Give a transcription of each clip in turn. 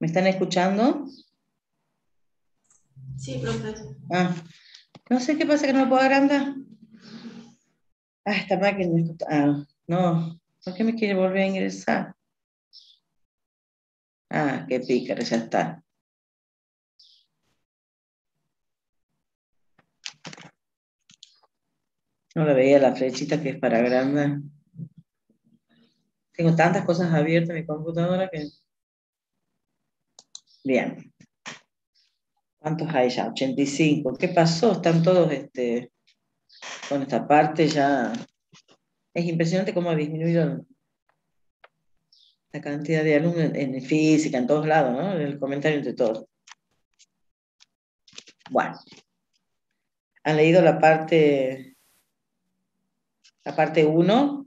¿Me están escuchando? Sí, profe. Ah, no sé qué pasa que no lo puedo agrandar. Ah, esta máquina. No. ¿Por qué me quiere volver a ingresar? Ah, qué pícara, ya está. No le veía la flechita que es para agrandar. Tengo tantas cosas abiertas en mi computadora que... Bien. ¿Cuántos hay ya? 85. ¿Qué pasó? Están todos con esta parte ya. Es impresionante cómo ha disminuido la cantidad de alumnos en física, en todos lados, ¿no? En el comentario de todos. Bueno, han leído la parte 1.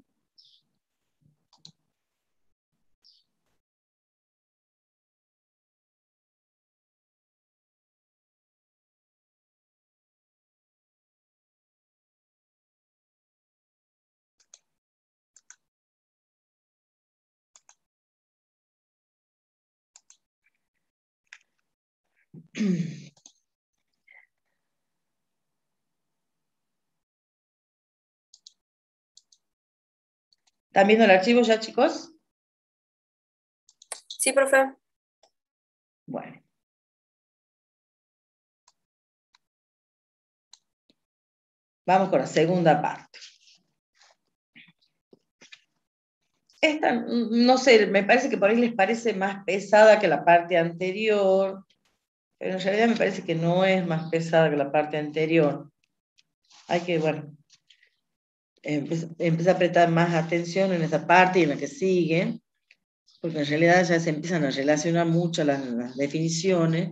¿Están viendo el archivo ya, chicos? Sí, profe. Bueno. Vamos con la segunda parte. Esta, no sé, me parece que por ahí les parece más pesada que la parte anterior, pero en realidad me parece que no es más pesada que la parte anterior. Hay que, bueno, empezar a prestar más atención en esa parte y en la que sigue, porque en realidad ya se empiezan a relacionar mucho las definiciones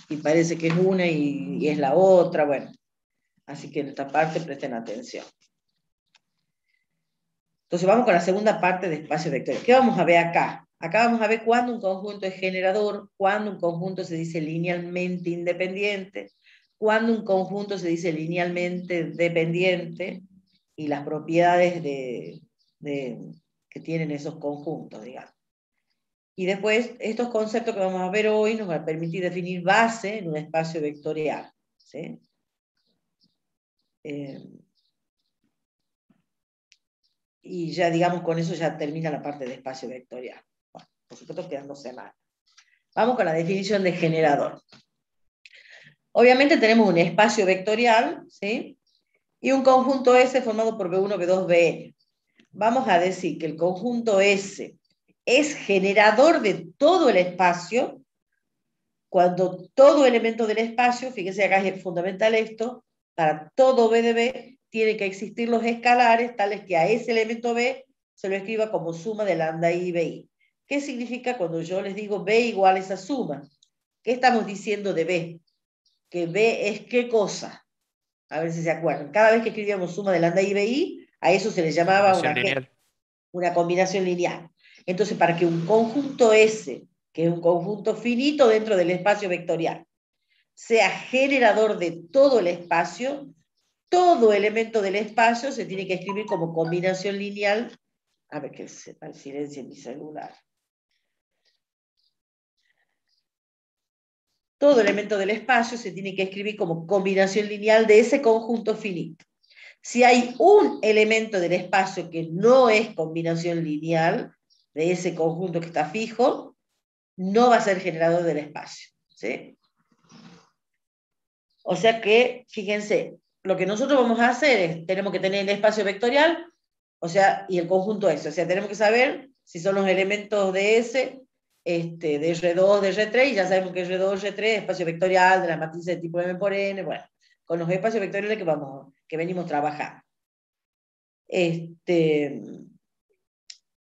y parece que es una y es la otra, bueno. Así que en esta parte presten atención. Entonces vamos con la segunda parte de espacio vectorial. ¿Qué vamos a ver acá? Acá vamos a ver cuándo un conjunto es generador, cuándo un conjunto se dice linealmente independiente, cuándo un conjunto se dice linealmente dependiente y las propiedades que tienen esos conjuntos, digamos. Y después, estos conceptos que vamos a ver hoy nos van a permitir definir base en un espacio vectorial. ¿Sí? Y ya, digamos, con eso ya termina la parte de espacio vectorial. Bueno, por supuesto quedan 2 semanas. Vamos con la definición de generador. Obviamente tenemos un espacio vectorial, ¿sí? Y un conjunto S formado por B1, B2, Bn. Vamos a decir que el conjunto S es generador de todo el espacio cuando todo elemento del espacio, fíjense acá es fundamental esto, para todo B de B tiene que existir los escalares tales que a ese elemento B se lo escriba como suma de lambda I y BI. ¿Qué significa cuando yo les digo B igual a esa suma? ¿Qué estamos diciendo de B? Que B es qué cosa. A ver si se acuerdan. Cada vez que escribíamos suma de lambda I y BI, a eso se le llamaba Combinación lineal. una combinación lineal. Entonces, para que un conjunto S, que es un conjunto finito dentro del espacio vectorial, sea generador de todo el espacio, todo elemento del espacio se tiene que escribir como combinación lineal. A ver que se silencio en mi celular. Todo elemento del espacio se tiene que escribir como combinación lineal de ese conjunto finito. Si hay un elemento del espacio que no es combinación lineal de ese conjunto que está fijo, no va a ser generador del espacio. ¿Sí? O sea que, fíjense, lo que nosotros vamos a hacer es, tenemos que tener el espacio vectorial, o sea, y el conjunto S. O sea, tenemos que saber si son los elementos de S, de R2, de R3, y ya sabemos que R2, R3 es espacio vectorial de la matriz de tipo M por N, bueno, con los espacios vectoriales que venimos trabajando.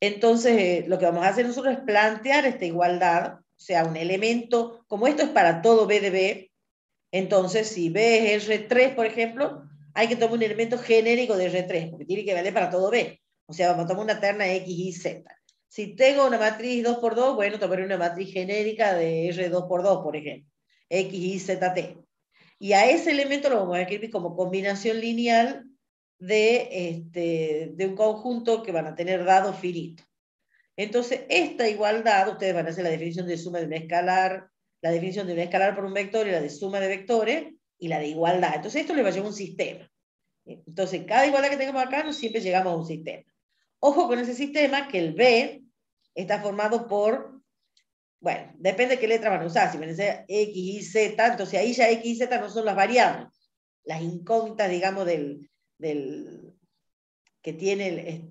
Entonces, lo que vamos a hacer nosotros es plantear esta igualdad, o sea, un elemento, como esto es para todo B de B, entonces si B es R3, por ejemplo, hay que tomar un elemento genérico de R3, porque tiene que valer para todo B. O sea, vamos a tomar una terna X, Y, Z. Si tengo una matriz 2 por 2, bueno, tomaré una matriz genérica de R2 por 2, por ejemplo, X, Y, Z, T. Y a ese elemento lo vamos a escribir como combinación lineal de un conjunto que van a tener dado finito. Entonces, esta igualdad, ustedes van a hacer la definición de suma de un escalar, la definición de un escalar por un vector y la de suma de vectores y la de igualdad. Entonces, esto le va a llevar a un sistema. Entonces, cada igualdad que tengamos acá, no siempre llegamos a un sistema. Ojo con ese sistema, que el B está formado por, bueno, depende de qué letra van a usar. Si van a usar X, Y, Z, entonces ahí ya X y Z no son las variables, las incógnitas, digamos, que tiene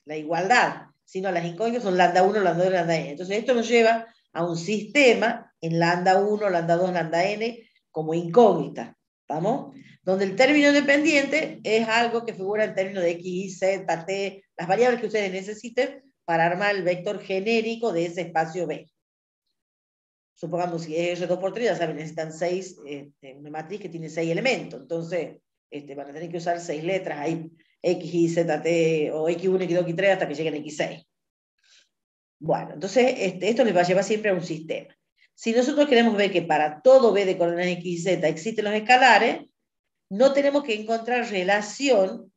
la igualdad, sino las incógnitas son lambda 1, lambda 2, lambda n. Entonces esto nos lleva a un sistema en lambda 1, lambda 2, lambda n como incógnita, ¿vamos? Donde el término dependiente es algo que figura en términos de x, y, z, t, las variables que ustedes necesiten para armar el vector genérico de ese espacio B. Supongamos que es R2 por 3, ya saben, necesitan 6, una matriz que tiene 6 elementos, entonces van a tener que usar 6 letras ahí, X, Y, Z, T, o X1, X2, X3, hasta que lleguen a X6. Bueno, entonces esto les va a llevar siempre a un sistema. Si nosotros queremos ver que para todo B de coordenadas X y Z existen los escalares, no tenemos que encontrar relación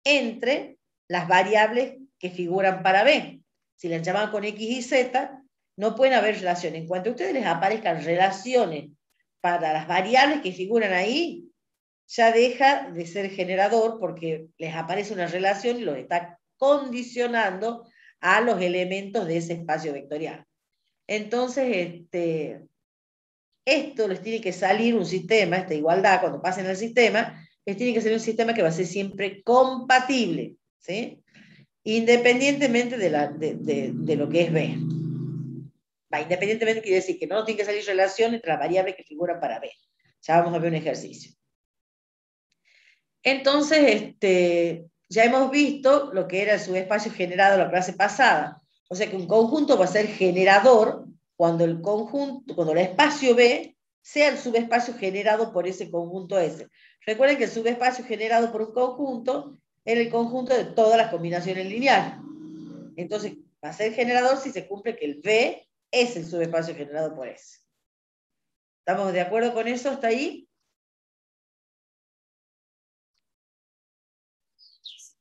entre las variables que figuran para B. Si las llaman con X y Z, no pueden haber relaciones. En cuanto a ustedes les aparezcan relaciones para las variables que figuran ahí, ya deja de ser generador porque les aparece una relación y los está condicionando a los elementos de ese espacio vectorial. Entonces, esto les tiene que salir un sistema, esta igualdad, cuando pasen al sistema, les tiene que ser un sistema que va a ser siempre compatible, ¿sí? Independientemente de lo que es B. Independientemente quiere decir que no tiene que salir relación entre las variables que figuran para B. Ya vamos a ver un ejercicio. Entonces, ya hemos visto lo que era el subespacio generado en la clase pasada. O sea que un conjunto va a ser generador cuando el espacio B sea el subespacio generado por ese conjunto S. Recuerden que el subespacio generado por un conjunto es el conjunto de todas las combinaciones lineales. Entonces, va a ser generador si se cumple que el B es el subespacio generado por S. ¿Estamos de acuerdo con eso hasta ahí?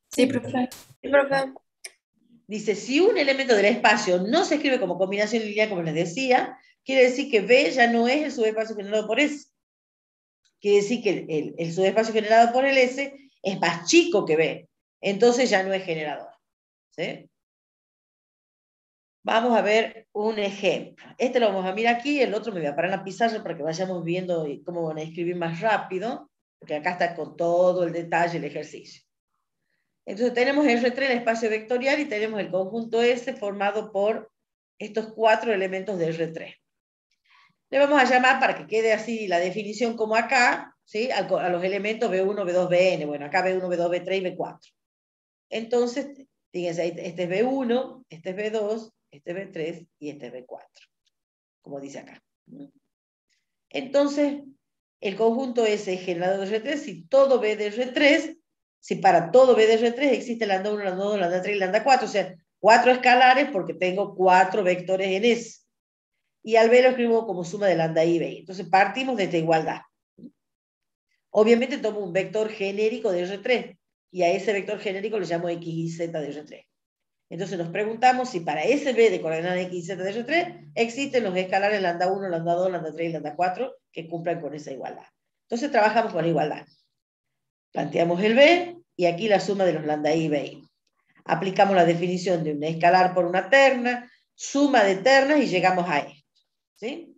Sí, profe. Sí, profe. Dice, si un elemento del espacio no se escribe como combinación lineal, como les decía, quiere decir que B ya no es el subespacio generado por S. Quiere decir que el subespacio generado por el S es más chico que B. Entonces ya no es generador. ¿Sí? Vamos a ver un ejemplo. Este lo vamos a mirar aquí, el otro me voy a parar en la pizarra para que vayamos viendo cómo van a escribir más rápido, porque acá está con todo el detalle el ejercicio. Entonces tenemos R3, el espacio vectorial, y tenemos el conjunto S formado por estos 4 elementos de R3. Le vamos a llamar, para que quede así la definición como acá, ¿sí? A los elementos B1, B2, Bn. Bueno, acá B1, B2, B3 y B4. Entonces, fíjense, este es B1, este es B2, este es B3 y este es B4, como dice acá. Entonces, el conjunto S es generador de R3 si todo B de R3, si para todo B de R3 existe lambda 1, lambda 2, lambda 3 y lambda 4, o sea, 4 escalares porque tengo 4 vectores en S. Y al B lo escribo como suma de lambda I y B. Entonces partimos de esta igualdad. Obviamente tomo un vector genérico de R3 y a ese vector genérico le llamo X y Z de R3. Entonces nos preguntamos si para ese B de coordenadas X y Z de R3 existen los escalares lambda 1, lambda 2, lambda 3 y lambda 4 que cumplan con esa igualdad. Entonces trabajamos con la igualdad. Planteamos el B y aquí la suma de los lambda I y B. Aplicamos la definición de un escalar por una terna, suma de ternas y llegamos a esto. ¿Sí?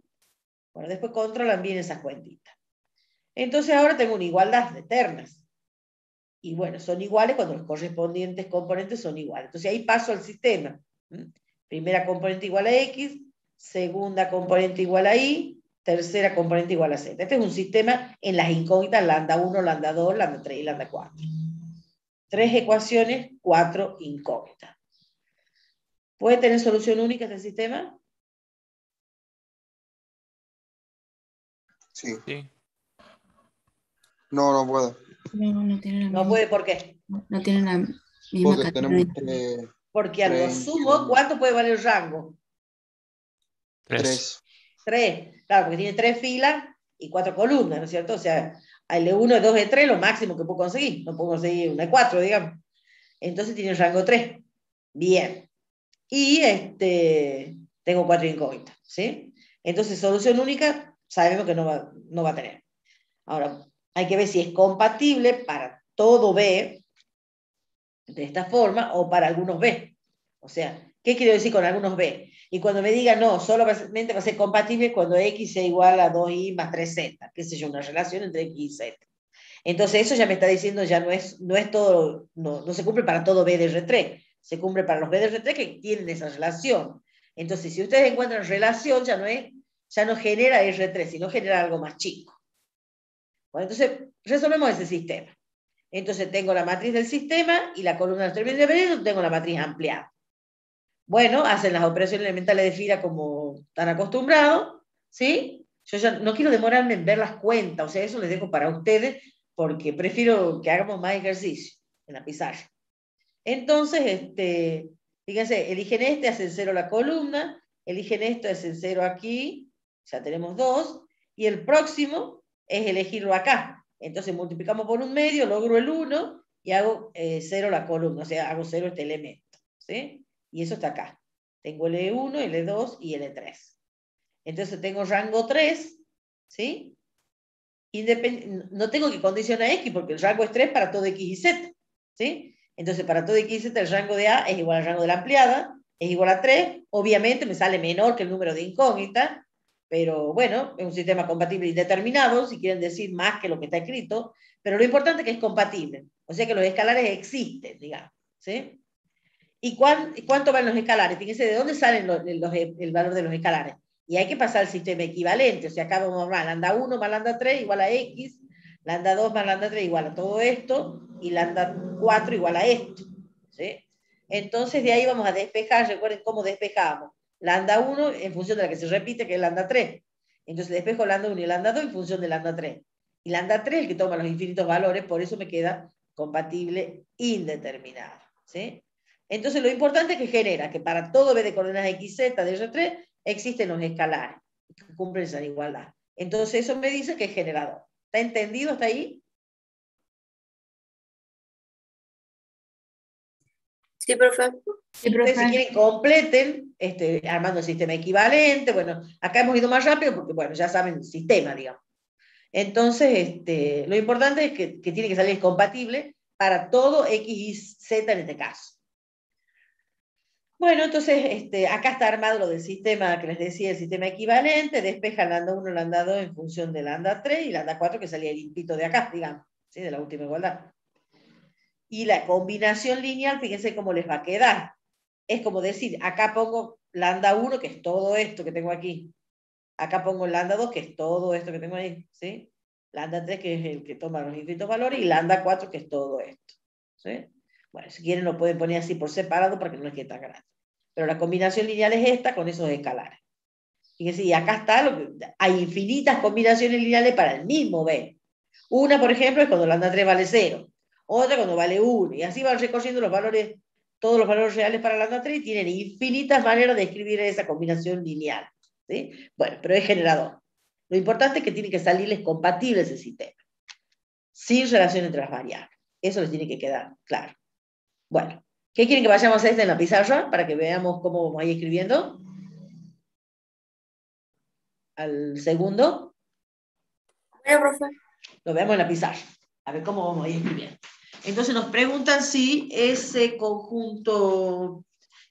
Bueno, después controlan bien esas cuentitas. Entonces ahora tengo una igualdad de ternas. Y bueno, son iguales cuando los correspondientes componentes son iguales. Entonces ahí paso al sistema. Primera componente igual a X, segunda componente igual a Y, tercera componente igual a Z. Este es un sistema en las incógnitas lambda 1, lambda 2, lambda 3 y lambda 4. 3 ecuaciones, 4 incógnitas. ¿Puede tener solución única este sistema? Sí. Sí. No, no puedo. No tiene la No misma, puede, ¿por qué? no tiene la misma Porque cantidad tenemos de... Porque al lo 3, sumo, ¿cuánto puede valer el rango? 3. 3. Claro, porque tiene 3 filas y 4 columnas, ¿no es cierto? O sea, el E1, E2, E3 lo máximo que puedo conseguir. No puedo conseguir una E4, digamos. Entonces tiene el rango 3. Bien. y tengo 4 incógnitas, ¿sí? Entonces, solución única, sabemos que no va a tener. Ahora, hay que ver si es compatible para todo B, de esta forma, o para algunos B. O sea, ¿qué quiero decir con algunos B? Y cuando me digan, no, solamente va a ser compatible cuando X sea igual a 2Y más 3Z, qué sé yo, una relación entre X y Z. Entonces eso ya me está diciendo, ya no es todo, no se cumple para todo B de R3, se cumple para los B de R3 que tienen esa relación. Entonces, si ustedes encuentran relación, ya no genera R3, sino genera algo más chico. Bueno, entonces, resolvemos ese sistema. Entonces, tengo la matriz del sistema y la columna de los términos independientes, tengo la matriz ampliada. Bueno, hacen las operaciones elementales de fila como están acostumbrados, ¿sí? Yo ya no quiero demorarme en ver las cuentas, o sea, eso les dejo para ustedes, porque prefiero que hagamos más ejercicio en la pizarra. Entonces, fíjense, eligen hacen 0 la columna, eligen esto, hacen 0 aquí, ya tenemos 2, y el próximo es elegirlo acá. Entonces multiplicamos por un medio, logro el 1 y hago 0 la columna, o sea, hago 0 este elemento, ¿sí? Y eso está acá. Tengo L1, L2 y L3. Entonces tengo rango 3, ¿sí? No tengo que condicionar X porque el rango es 3 para todo X y Z, ¿sí? Entonces para todo X y Z el rango de A es igual al rango de la ampliada, es igual a 3, obviamente me sale menor que el número de incógnitas, pero bueno, es un sistema compatible indeterminado, si quieren decir más que lo que está escrito, pero lo importante es que es compatible, o sea que los escalares existen, digamos, ¿sí? ¿Y cuánto van los escalares? Fíjense de dónde salen el valor de los escalares. Y hay que pasar al sistema equivalente. O sea, acá vamos a lambda 1 más lambda 3 igual a X, lambda 2 más lambda 3 igual a todo esto, y lambda 4 igual a esto. ¿Sí? Entonces, de ahí vamos a despejar. Recuerden cómo despejamos. Lambda 1 en función de la que se repite, que es lambda 3. Entonces, despejo lambda 1 y lambda 2 en función de lambda 3. Y lambda 3 es el que toma los infinitos valores, por eso me queda compatible indeterminado. ¿Sí? Entonces, lo importante es que genera que para todo B de coordenadas XZ de R3 existen los escalares que cumplen esa igualdad. Entonces, eso me dice que es generador. ¿Está entendido hasta ahí? Sí, profe. Sí, Ustedes, si profe. quieren, completen armando el sistema equivalente. Bueno, acá hemos ido más rápido porque, bueno, ya saben el sistema, digamos. Entonces, lo importante es que tiene que salir compatible para todo X y Z en este caso. Bueno, entonces acá está armado lo del sistema que les decía, el sistema equivalente, despeja lambda 1, lambda 2 en función de lambda 3 y lambda 4 que salía limpito de acá, digamos, ¿sí? De la última igualdad. Y la combinación lineal, fíjense cómo les va a quedar. Es como decir, acá pongo lambda 1, que es todo esto que tengo aquí. Acá pongo lambda 2, que es todo esto que tengo ahí, ¿sí? Lambda 3, que es el que toma los infinitos valores, y lambda 4, que es todo esto, ¿sí? Bueno, si quieren lo pueden poner así por separado para que no les quede tan grande. Pero la combinación lineal es esta con esos escalares. Fíjense, y acá está, hay infinitas combinaciones lineales para el mismo B. Una, por ejemplo, es cuando lambda 3 vale 0. Otra cuando vale 1. Y así van recorriendo los valores, todos los valores reales para lambda 3 y tienen infinitas maneras de escribir esa combinación lineal. ¿Sí? Bueno, pero es generador. Lo importante es que tiene que salirles compatible ese sistema. Sin relación entre las variables. Eso les tiene que quedar claro. Bueno, ¿qué quieren que vayamos a hacer en la pizarra para que veamos cómo vamos a ir escribiendo? Al segundo, Bueno, profe. lo veamos en la pizarra, a ver cómo vamos a ir escribiendo. Entonces nos preguntan si ese conjunto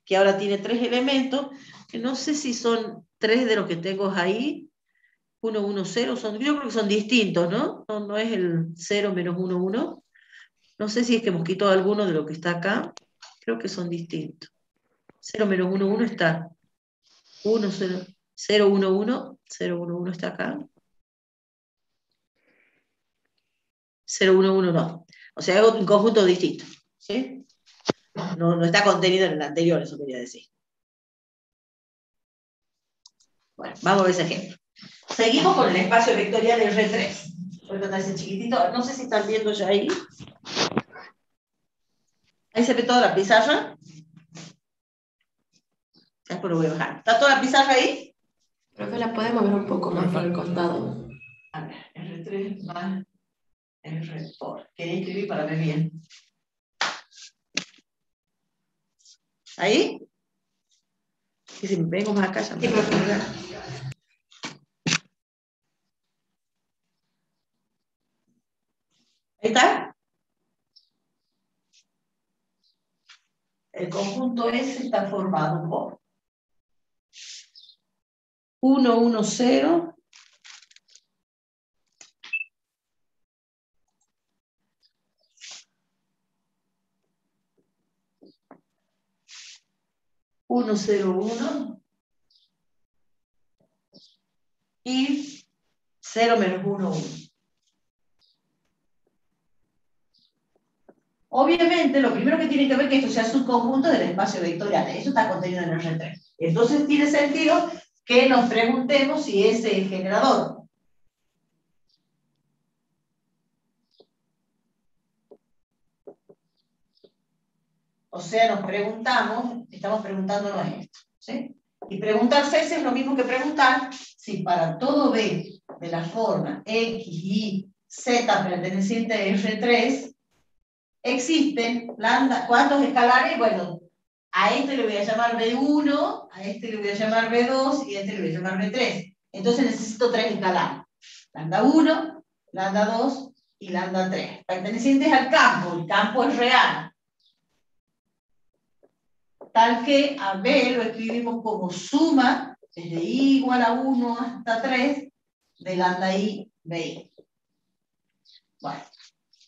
que ahora tiene 3 elementos, que no sé si son 3 de los que tengo ahí, 1, 1, 0, yo creo que son distintos, ¿no? No es el 0 menos 1, 1. No sé si es que hemos quitado alguno de lo que está acá, creo que son distintos. 0 menos 1, 1 está 1, 0, 0, 1, 1, 0, 1, 1 está acá. 0, 1, 1 no. O sea, es un conjunto distinto. ¿Sí? No está contenido en el anterior, eso quería decir. Bueno, vamos a ver ese ejemplo. Seguimos con el espacio vectorial R3. Voy a tratar ese chiquitito. No sé si están viendo ya ahí. Ahí se ve toda la pizarra. Después lo voy a bajar. ¿Está toda la pizarra ahí? Profe, la podemos ver un poco más por el costado. A ver, R3 más R4. Quería escribir para ver bien. ¿Ahí? Y si me vengo más acá, ya me Sí, profe. Ahí está. El conjunto S está formado por 1, 1, 0, 1, 0, 1 y 0 menos 1, 1. Obviamente, lo primero que tiene que ver es que esto sea subconjunto del espacio vectorial. Eso está contenido en el R3. Entonces tiene sentido que nos preguntemos si ese es generador. O sea, nos preguntamos, estamos preguntándonos esto, ¿sí? Y preguntarse es lo mismo que preguntar si para todo B de la forma X, Y, Z perteneciente a R3 existen lambda, ¿cuántos escalares? Bueno, a este le voy a llamar B1, a este le voy a llamar B2 y a este le voy a llamar B3. Entonces necesito 3 escalares. Lambda 1, lambda 2 y lambda 3. Pertenecientes al campo, el campo es real. Tal que a B lo escribimos como suma desde I igual a 1 hasta 3 de lambda I, BI. Bueno,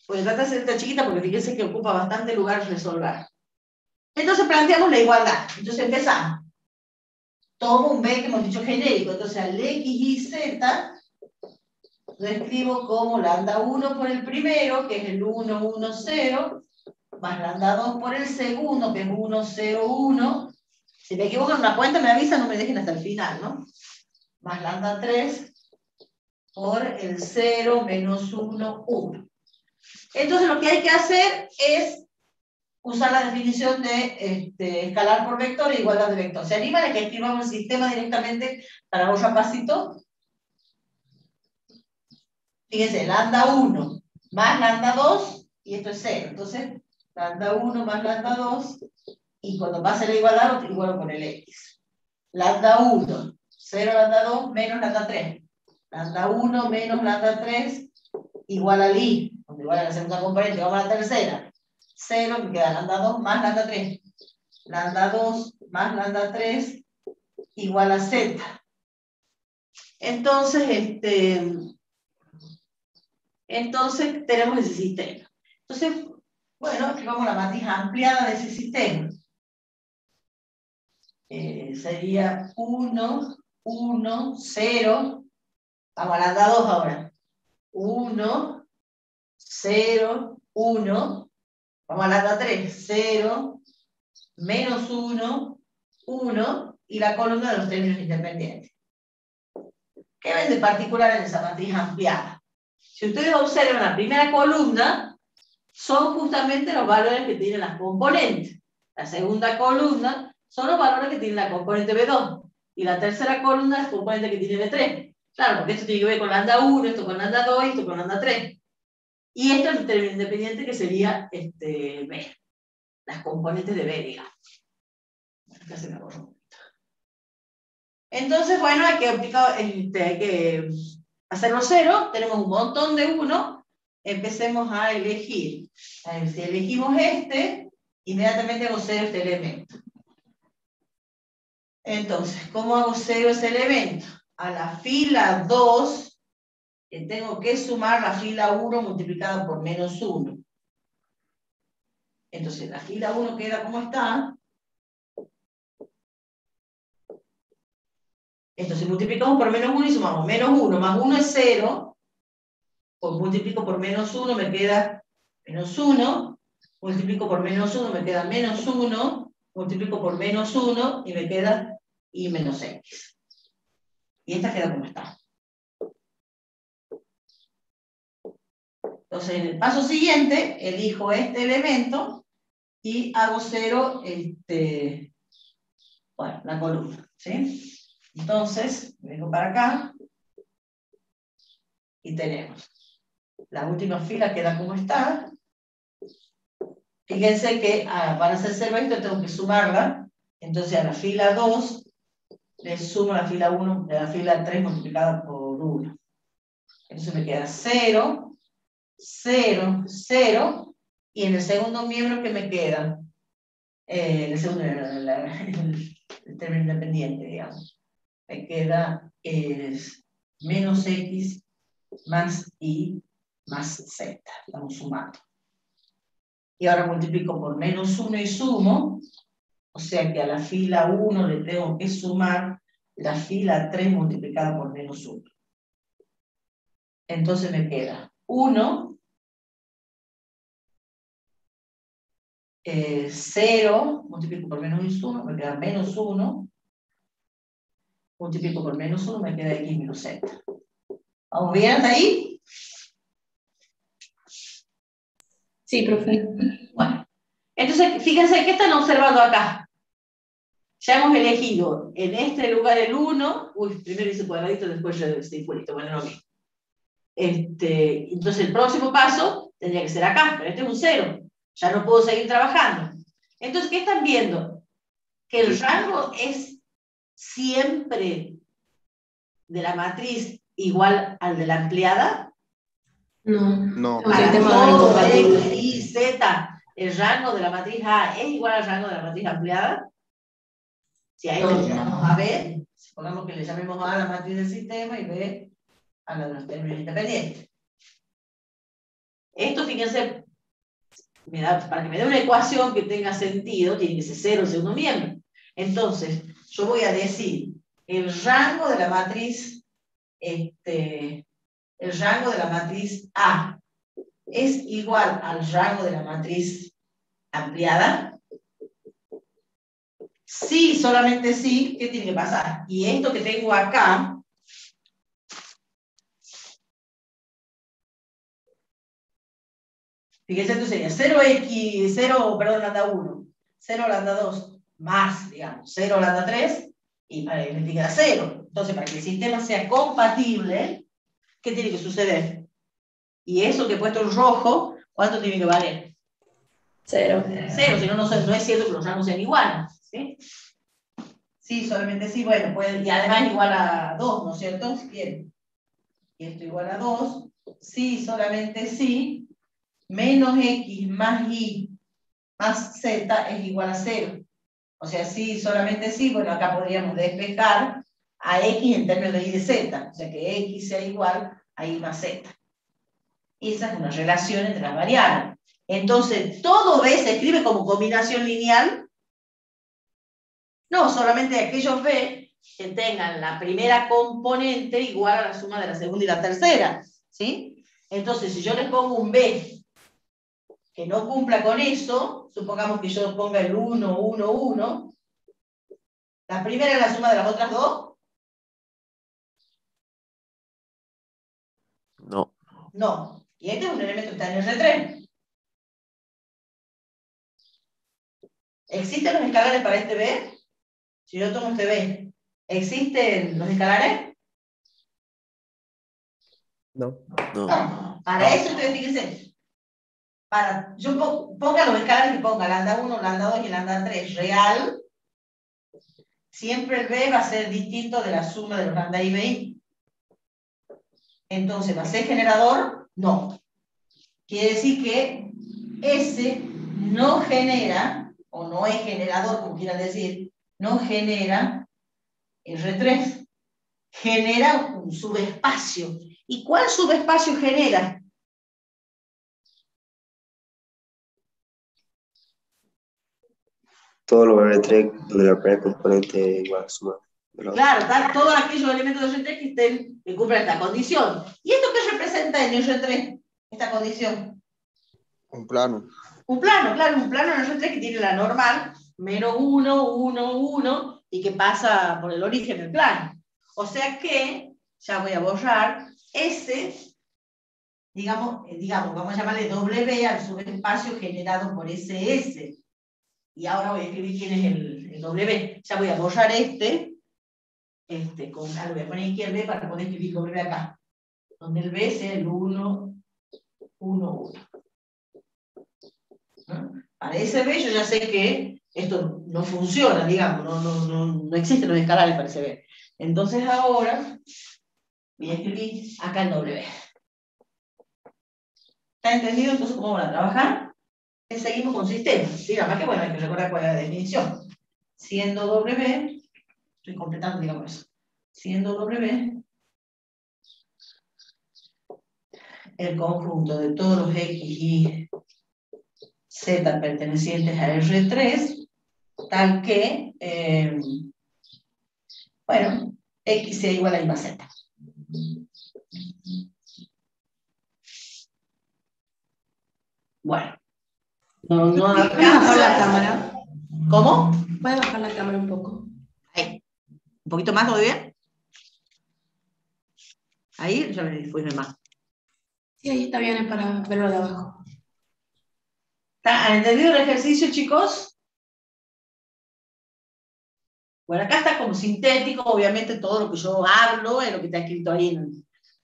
pues trata de ser esta chiquita porque fíjense que ocupa bastante lugar resolver. Entonces planteamos la igualdad. Entonces empezamos. Tomo un B que hemos dicho genérico. Entonces al X, Y, Z lo escribo como lambda 1 por el primero, que es el 1, 1, 0, más lambda 2 por el segundo, que es 1, 0, 1. Si me equivoco en una cuenta, me avisan, no me dejen hasta el final, ¿no? Más lambda 3 por el 0 menos 1, 1. Entonces lo que hay que hacer es usar la definición de escalar por vector e igualdad de vector. ¿Se animan a que escribamos el sistema directamente para ahorrar pasito? Fíjense, lambda 1 más lambda 2, y esto es 0. Entonces, lambda 1 más lambda 2, y cuando pase la igualdad lo igualo con el X. Lambda 1, 0 lambda 2 menos lambda 3. Lambda 1 menos lambda 3 igual al I, donde igual a la segunda componente, vamos a la tercera. 0, me queda lambda 2 más lambda 3. Lambda 2 más lambda 3 igual a Z. Entonces, entonces tenemos ese sistema. Entonces, bueno, escribamos la matriz ampliada de ese sistema. Sería 1, 1, 0. Vamos a lambda 2 ahora. 1, 0, 1. Vamos a lambda 3. 0, menos 1, 1. Y la columna de los términos independientes. ¿Qué ven de particular en esa matriz ampliada? Si ustedes observan la primera columna, son justamente los valores que tienen las componentes. La segunda columna son los valores que tiene la componente B2. Y la tercera columna es la componente que tiene B3. Claro, porque esto tiene que ver con lambda 1, esto con lambda 2 y esto con lambda 3. Y esto es el término independiente que sería B. Las componentes de B, digamos. Acá se me borró un poquito. Entonces, bueno, hay que hacerlo 0. Tenemos un montón de 1. Empecemos a elegir. A ver, si elegimos inmediatamente hago 0 este elemento. Entonces, ¿cómo hago 0 ese elemento? A la fila 2, tengo que sumar la fila 1 multiplicada por menos 1. Entonces, la fila 1 queda como está. Entonces, multiplicamos por menos 1 y sumamos menos 1 más 1 es 0. Pues multiplico por menos 1, me queda menos 1. Multiplico por menos 1, me queda menos 1. Multiplico por menos 1 y me queda y menos X. Y esta queda como está. Entonces, en el paso siguiente, elijo este elemento y hago 0 bueno, la columna. ¿Sí? Entonces, vengo para acá y tenemos la última fila queda como está. Fíjense que van a ser 0 esto, tengo que sumarla. Entonces a la fila 2 le sumo la fila 1 de la fila 3 multiplicada por 1. Entonces me queda 0, 0, 0, y en el segundo miembro, ¿qué me queda? El segundo, el término independiente, digamos. Me queda menos x más y más z. Estamos sumando. Y ahora multiplico por menos 1 y sumo, o sea que a la fila 1 le tengo que sumar la fila 3 multiplicada por menos 1. Entonces me queda 1, 0, multiplico por menos y sumo, me queda menos 1, multiplico por menos 1, me queda x menos z. ¿Vamos bien hasta ahí? Sí, profe. Bueno, entonces fíjense que están observando acá. Ya hemos elegido en este lugar el 1, primero hice cuadradito, después circulito, bueno, lo mismo. Entonces el próximo paso tendría que ser acá, pero este es un 0. Ya no puedo seguir trabajando. Entonces, ¿qué están viendo? Que el rango es siempre de la matriz igual al de la ampliada. No. Es un Para sistema todo incompatible. X, Y, Z, el rango de la matriz A es igual al rango de la matriz ampliada. Si a este le llamamos a B, supongamos que le llamemos A a la matriz del sistema y B a la de los términos independientes. Esto, fíjense, para que me dé una ecuación que tenga sentido, tiene que ser 0 el segundo miembro. Entonces, yo voy a decir el rango de la matriz, el rango de la matriz A es igual al rango de la matriz ampliada. Sí, solamente sí, ¿qué tiene que pasar? Y esto que tengo acá, fíjense, esto sería 0x, 0, perdón, lambda 1, 0 lambda 2, más, digamos, 0 lambda 3, y para que me queda 0. Entonces, para que el sistema sea compatible, ¿qué tiene que suceder? Y eso que he puesto en rojo, ¿cuánto tiene que valer? 0. 0, si no, no es cierto que los rangos sean iguales, ¿sí? Sí, solamente sí, bueno, y además igual a 2, ¿no es cierto? Si quieren. Y esto igual a 2, sí, solamente sí, menos x más y más z es igual a 0. O sea, sí, solamente sí, bueno, acá podríamos despejar a x en términos de y de z, o sea que x sea igual a y más z. Esa es una relación entre las variables. Entonces, ¿todo B se escribe como combinación lineal? No, solamente aquellos B que tengan la primera componente igual a la suma de la segunda y la tercera, ¿sí? Entonces, si yo les pongo un B que no cumpla con eso, supongamos que yo ponga el 1, 1, 1, ¿la primera es la suma de las otras dos? No. No. Y este es un elemento que está en R3. ¿Existen los escalares para este B? Si yo tomo este B, ¿existen los escalares? No. No. Para eso, ustedes fíjense, yo ponga los escalares que ponga, lambda 1, lambda 2 y lambda 3 real, siempre el B va a ser distinto de la suma de los lambda y BI. Entonces, ¿va a ser generador? No. Quiere decir que S no genera, o no es generador, como quieran decir, no genera R3. Genera un subespacio. ¿Y cuál subespacio genera? Todos los R3 donde la primera componente es igual a suma de la otra. Claro, están todos aquellos elementos de R3 que cumplen esta condición. ¿Y esto qué representa en R3? Esta condición. Un plano. Un plano, claro, un plano en R3 que tiene la normal, menos 1, 1, 1, y que pasa por el origen del plano. O sea que, ya voy a borrar, S, digamos, vamos a llamarle W al subespacio generado por SS. Y ahora voy a escribir quién es el W. Ya voy a borrar lo voy a poner aquí el B para poder escribir W acá. Donde el B sea el 1, 1, 1. ¿No? Para ese B yo ya sé que esto no funciona, digamos, no existen los escalares para ese B. Entonces ahora voy a escribir acá el W. ¿Está entendido entonces cómo van a trabajar? Seguimos con sistemas, ¿sí? Nada más que bueno, hay que recordar cuál es la definición. Siendo W, estoy completando, digamos eso. Siendo W, el conjunto de todos los X y Z pertenecientes a R3, tal que, bueno, X sea igual a I más Z. Bueno. No ¿Puedes bajar la cámara? ¿Cómo? ¿Puedes bajar la cámara un poco? Ahí. ¿Un poquito más, todo bien? Ahí, ya me difuime más. Sí, ahí está bien, es para verlo de abajo. ¿Han entendido el ejercicio, chicos? Bueno, acá está como sintético, obviamente todo lo que yo hablo es lo que está escrito ahí.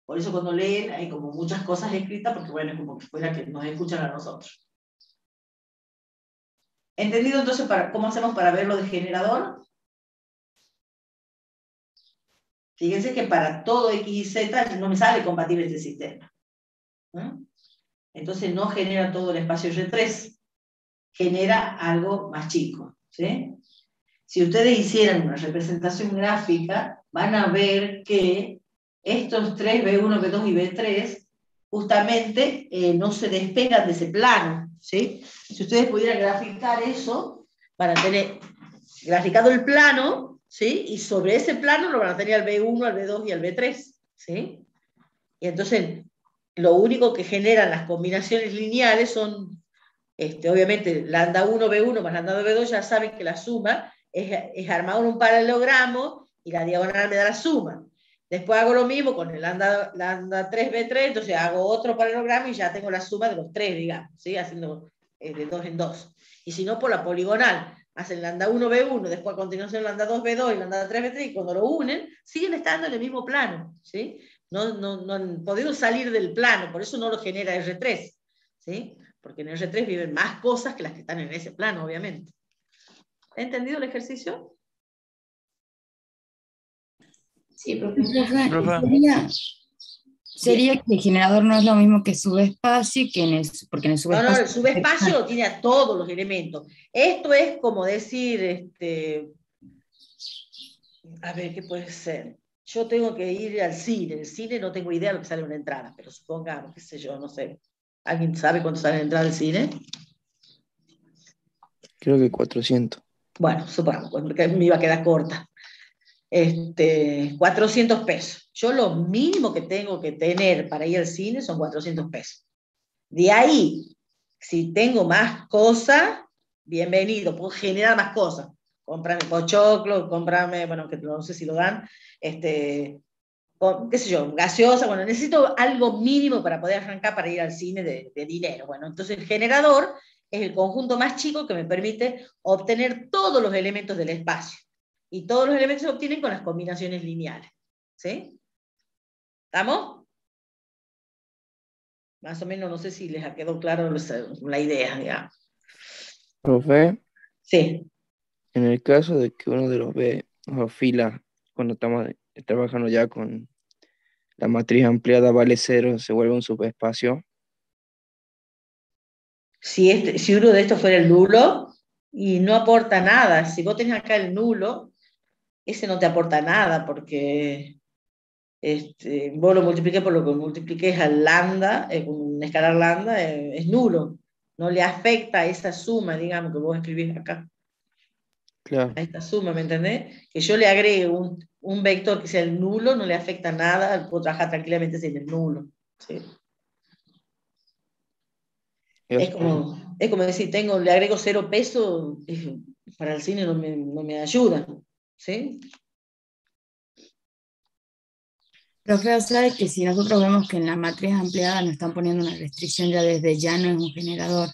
Por eso cuando leen hay como muchas cosas escritas, porque bueno, es como que fuera que nos escuchan a nosotros. ¿Entendido entonces cómo hacemos para verlo de generador? Fíjense que para todo X y Z no me sale compatible este sistema. Entonces no genera todo el espacio R3, genera algo más chico. ¿Sí? Si ustedes hicieran una representación gráfica, van a ver que estos tres, B1, B2 y B3, justamente no se despegan de ese plano. ¿Sí? Si ustedes pudieran graficar eso, van a tener graficado el plano, ¿sí? Y sobre ese plano lo van a tener al B1, al B2 y al B3. ¿Sí? Y entonces, lo único que generan las combinaciones lineales son, obviamente, lambda 1, B1 más lambda 2, B2, ya saben que la suma es armado en un paralelogramo y la diagonal me da la suma. Después hago lo mismo con el lambda 3, B3, entonces hago otro paralelogramo y ya tengo la suma de los tres, digamos, ¿sí? Haciendo de 2 en 2. Y si no, por la poligonal, hacen lambda 1, B1, después a continuación lambda 2, B2 y lambda 3, B3, y cuando lo unen, siguen estando en el mismo plano, ¿sí? No han podido salir del plano, por eso no lo genera R3, ¿sí? Porque en R3 viven más cosas que las que están en ese plano, obviamente. ¿Ha entendido el ejercicio? Sí, profe. Sería que el generador no es lo mismo que subespacio, porque en el subespacio... No, el subespacio lo tiene a todos los elementos. Esto es como decir, a ver, ¿qué puede ser? Yo tengo que ir al cine. El cine no tengo idea de lo que sale en una entrada, pero supongamos, qué sé yo, no sé. ¿Alguien sabe cuánto sale la entrada al cine? Creo que 400. Bueno, supongamos, porque me iba a quedar corta. 400 pesos. Yo lo mínimo que tengo que tener para ir al cine son 400 pesos. De ahí, si tengo más cosas, bienvenido, puedo generar más cosas. Comprarme pochoclo, comprarme, bueno, que no sé si lo dan, qué sé yo, gaseosa, bueno, necesito algo mínimo para poder arrancar para ir al cine de dinero. Bueno, entonces el generador es el conjunto más chico que me permite obtener todos los elementos del espacio. Y todos los elementos se obtienen con las combinaciones lineales. ¿Sí? ¿Estamos? Más o menos, no sé si les ha quedado claro la idea, digamos. Profe, Sí. en el caso de que uno de los B o fila, cuando estamos trabajando ya con la matriz ampliada vale 0, se vuelve un subespacio. Si uno de estos fuera el nulo, y no aporta nada. Si vos tenés acá el nulo, ese no te aporta nada, porque vos lo multipliqués por lo que multipliques al lambda, un escalar lambda, es nulo. No le afecta a esa suma, digamos, que vos escribís acá. Claro. A esta suma, ¿me entendés? Que yo le agregue un vector que sea el nulo, no le afecta nada, puedo trabajar tranquilamente sin el nulo. ¿Sí? Es como decir, le agrego 0 pesos, para el cine no me ayuda. ¿Sí? Profe, ¿sabe que si nosotros vemos que en la matriz ampliada nos están poniendo una restricción ya desde ya no es un generador?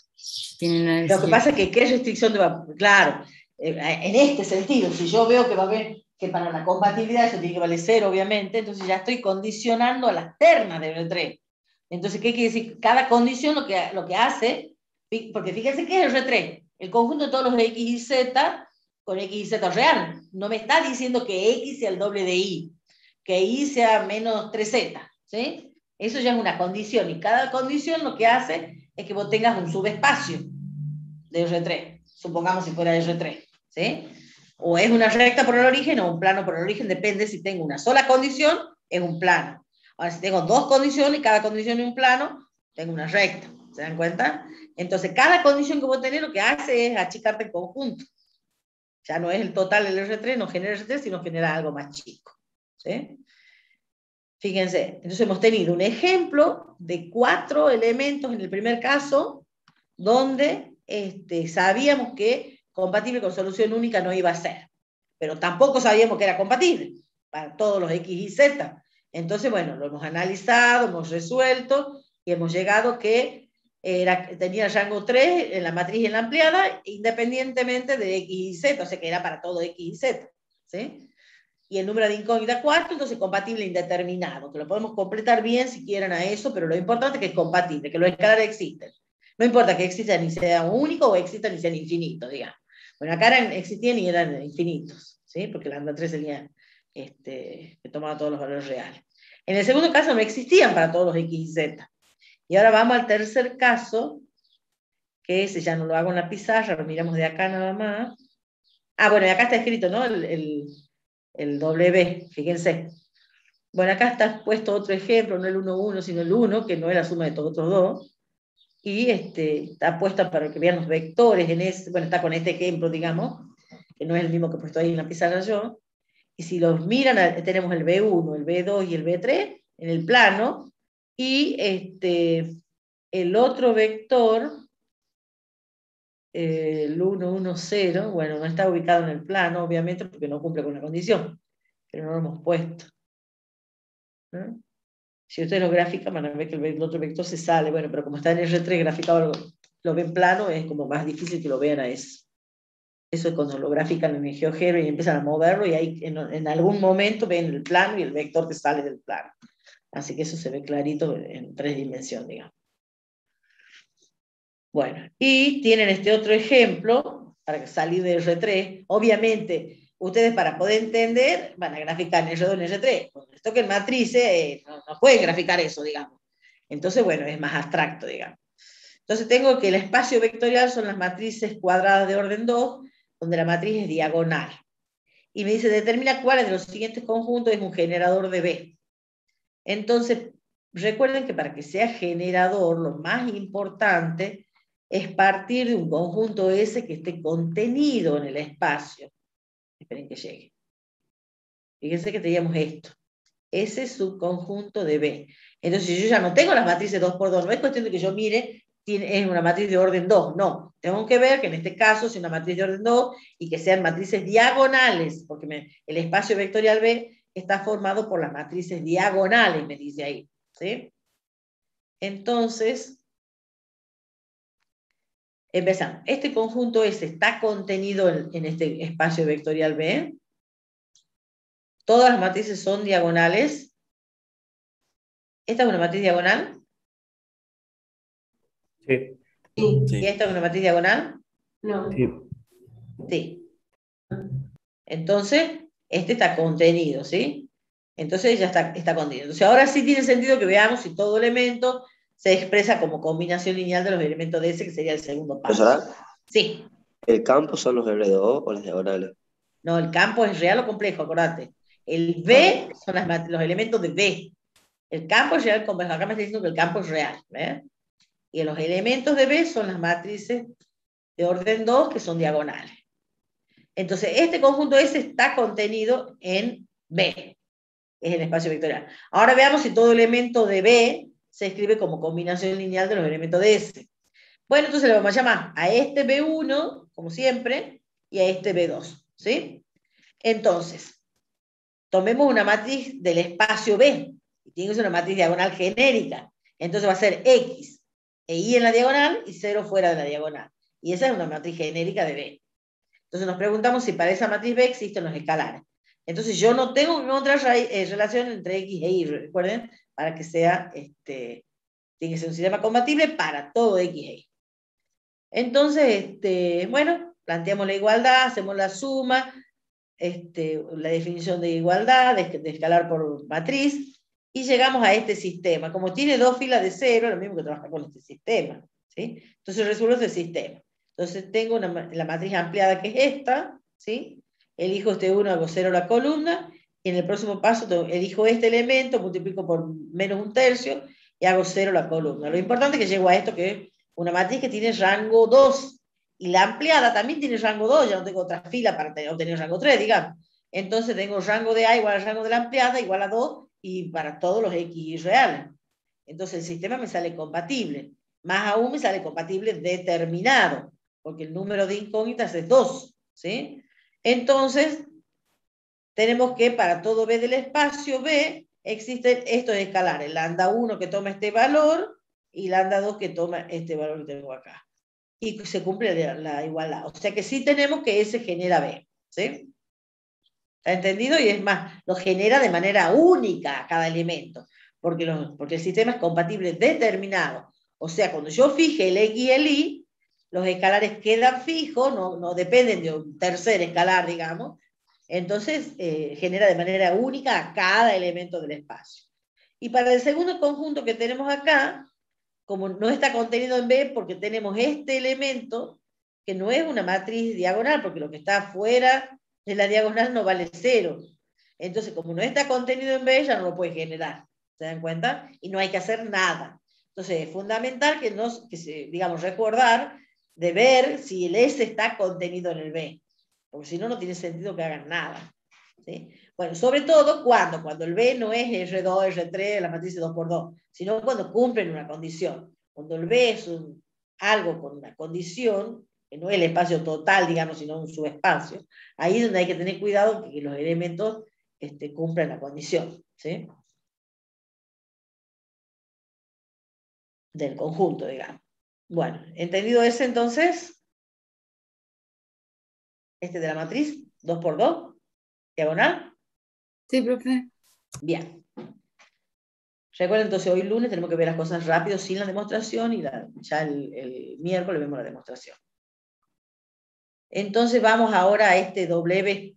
Lo que pasa es que ¿qué restricción te va? Claro, en este sentido, si yo veo que va a haber que para la compatibilidad eso tiene que valer 0, obviamente, entonces ya estoy condicionando a las ternas de R3. Entonces, ¿qué quiere decir? Cada condición lo que hace, porque fíjense qué es el R3. el conjunto de todos los X y Z con X y Z real. No me está diciendo que X sea el doble de Y, que Y sea menos 3Z, ¿sí? Eso ya es una condición, y cada condición lo que hace es que vos tengas un subespacio de R3, supongamos si fuera R3, ¿sí? O es una recta por el origen o un plano por el origen, depende. Si tengo una sola condición, es un plano. Ahora, si tengo dos condiciones, cada condición es un plano, tengo una recta. ¿Se dan cuenta? Entonces, cada condición que vos tenés lo que hace es achicarte el conjunto. Ya no es el total del R3, no genera R3, sino genera algo más chico. ¿Sí? Fíjense, entonces hemos tenido un ejemplo de 4 elementos en el primer caso, donde sabíamos que compatible con solución única no iba a ser, pero tampoco sabíamos que era compatible para todos los X y Z. Entonces, bueno, lo hemos analizado, hemos resuelto y hemos llegado que tenía rango 3 en la matriz y en la ampliada, independientemente de X y Z, o sea que era para todo X y Z. ¿Sí? Y el número de incógnita 4, entonces compatible indeterminado, que lo podemos completar bien si quieren a eso, pero lo importante es que es compatible, que los escalares existen. No importa que existan y sean únicos o existan y sean infinitos, digamos. Bueno, acá existían y eran infinitos, ¿sí? Porque la lambda 3 tenía, que tomaba todos los valores reales. En el segundo caso no existían para todos los X y Z. Y ahora vamos al tercer caso, que ese ya no lo hago en la pizarra, lo miramos de acá nada más. Ah, bueno, y acá está escrito, ¿no? El W, fíjense. Bueno, acá está puesto otro ejemplo, no el 1, 1, sino el 1, que no es la suma de todos otros dos. Y está puesta para que vean los vectores, bueno, está con este ejemplo, digamos, que no es el mismo que he puesto ahí en la pizarra yo. Y si los miran, tenemos el B1, el B2 y el B3 en el plano, y el otro vector, el 1, 1, 0, bueno, no está ubicado en el plano, obviamente, porque no cumple con la condición, pero no lo hemos puesto. ¿No? Si ustedes lo grafican, van a ver que el otro vector se sale, bueno, pero como está en R3 graficado, lo ven plano, es como más difícil que lo vean a eso. Eso es cuando lo grafican en el GeoGebra y empiezan a moverlo, y ahí en algún momento ven el plano y el vector que sale del plano. Así que eso se ve clarito en 3 dimensiones, digamos. Bueno, y tienen este otro ejemplo, para salir de R3. Obviamente, ustedes para poder entender, van a graficar en R2 y en R3. Cuando les toquen matrices, no pueden graficar eso, digamos. Entonces, bueno, es más abstracto, digamos. Entonces tengo que el espacio vectorial son las matrices cuadradas de orden 2, donde la matriz es diagonal. Y me dice, determina cuál de los siguientes conjuntos es un generador de B. Entonces, recuerden que para que sea generador, lo más importante es partir de un conjunto S que esté contenido en el espacio. Esperen que llegue. Fíjense que teníamos esto. Ese subconjunto de B. Entonces, si yo ya no tengo las matrices 2 por 2, no es cuestión de que yo mire, es una matriz de orden 2. No, tengo que ver que en este caso es una matriz de orden 2 y que sean matrices diagonales, porque el espacio vectorial B está formado por las matrices diagonales, me dice ahí. ¿Sí? Entonces, empezamos. Este conjunto S está contenido en este espacio vectorial B. Todas las matrices son diagonales. ¿Esta es una matriz diagonal? Sí. ¿Y esta es una matriz diagonal? No. Sí. Sí. Entonces, este está contenido, ¿sí? Entonces ya está contenido. Entonces ahora sí tiene sentido que veamos si todo elemento se expresa como combinación lineal de los elementos de S, que sería el segundo paso. ¿Profesora? Sí. ¿El campo son los R2 o las diagonales? No, el campo es real o complejo, acordate. El B son los elementos de B. El campo es real complejo. Acá me está diciendo que el campo es real. ¿Ves? Y los elementos de B son las matrices de orden 2 que son diagonales. Entonces, este conjunto S está contenido en B. Es el espacio vectorial. Ahora veamos si todo elemento de B se escribe como combinación lineal de los elementos de S. Bueno, entonces le vamos a llamar a este B1, como siempre, y a este B2. ¿Sí? Entonces, tomemos una matriz del espacio B. Y tiene que ser una matriz diagonal genérica. Entonces va a ser X e Y en la diagonal y 0 fuera de la diagonal. Y esa es una matriz genérica de B. Entonces nos preguntamos si para esa matriz B existen los escalares. Entonces yo no tengo que encontrar relación entre X e Y, recuerden, para que sea, tiene que ser un sistema compatible para todo X e Y. Entonces, bueno, planteamos la igualdad, hacemos la suma, la definición de igualdad, de escalar por matriz, y llegamos a este sistema. Como tiene dos filas de cero, lo mismo que trabajar con este sistema, ¿sí? Entonces resuelvo este sistema. Entonces tengo la matriz ampliada que es esta, ¿sí? Elijo este 1, hago 0 la columna, y en el próximo paso elijo este elemento, multiplico por menos un tercio, y hago 0 la columna. Lo importante es que llego a esto, que es una matriz que tiene rango 2, y la ampliada también tiene rango 2, ya no tengo otra fila para obtener rango 3, digamos. Entonces tengo rango de A igual al rango de la ampliada, igual a 2, y para todos los X reales. Entonces el sistema me sale compatible. Más aún me sale compatible determinado, porque el número de incógnitas es 2, ¿sí? Entonces, tenemos que para todo B del espacio B, existen estos escalares. Lambda 1 que toma este valor, y lambda 2 que toma este valor que tengo acá. Y se cumple la igualdad. O sea que sí tenemos que S genera B, ¿sí? ¿Está entendido? Y es más, lo genera de manera única cada elemento, porque el sistema es compatible determinado. O sea, cuando yo fije el X y el Y, los escalares quedan fijos, no dependen de un tercer escalar, digamos. Entonces, genera de manera única a cada elemento del espacio. Y para el segundo conjunto que tenemos acá, como no está contenido en B, porque tenemos este elemento, que no es una matriz diagonal, porque lo que está afuera de la diagonal no vale 0. Entonces, como no está contenido en B, ya no lo puede generar. ¿Se dan cuenta? Y no hay que hacer nada. Entonces, es fundamental digamos, recordar de ver si el S está contenido en el B. Porque si no, no tiene sentido que hagan nada. ¿Sí? Bueno, sobre todo cuando el B no es R2, R3, la matriz de 2×2, sino cuando cumplen una condición. Cuando el B es algo con una condición, que no es el espacio total, digamos, sino un subespacio, ahí es donde hay que tener cuidado que los elementos cumplan la condición, ¿sí? Del conjunto, digamos. Bueno, ¿entendido ese entonces? De la matriz, 2×2, diagonal. Sí, profe. Bien. Recuerden, entonces hoy lunes tenemos que ver las cosas rápido sin la demostración, y ya el miércoles vemos la demostración. Entonces vamos ahora a este W,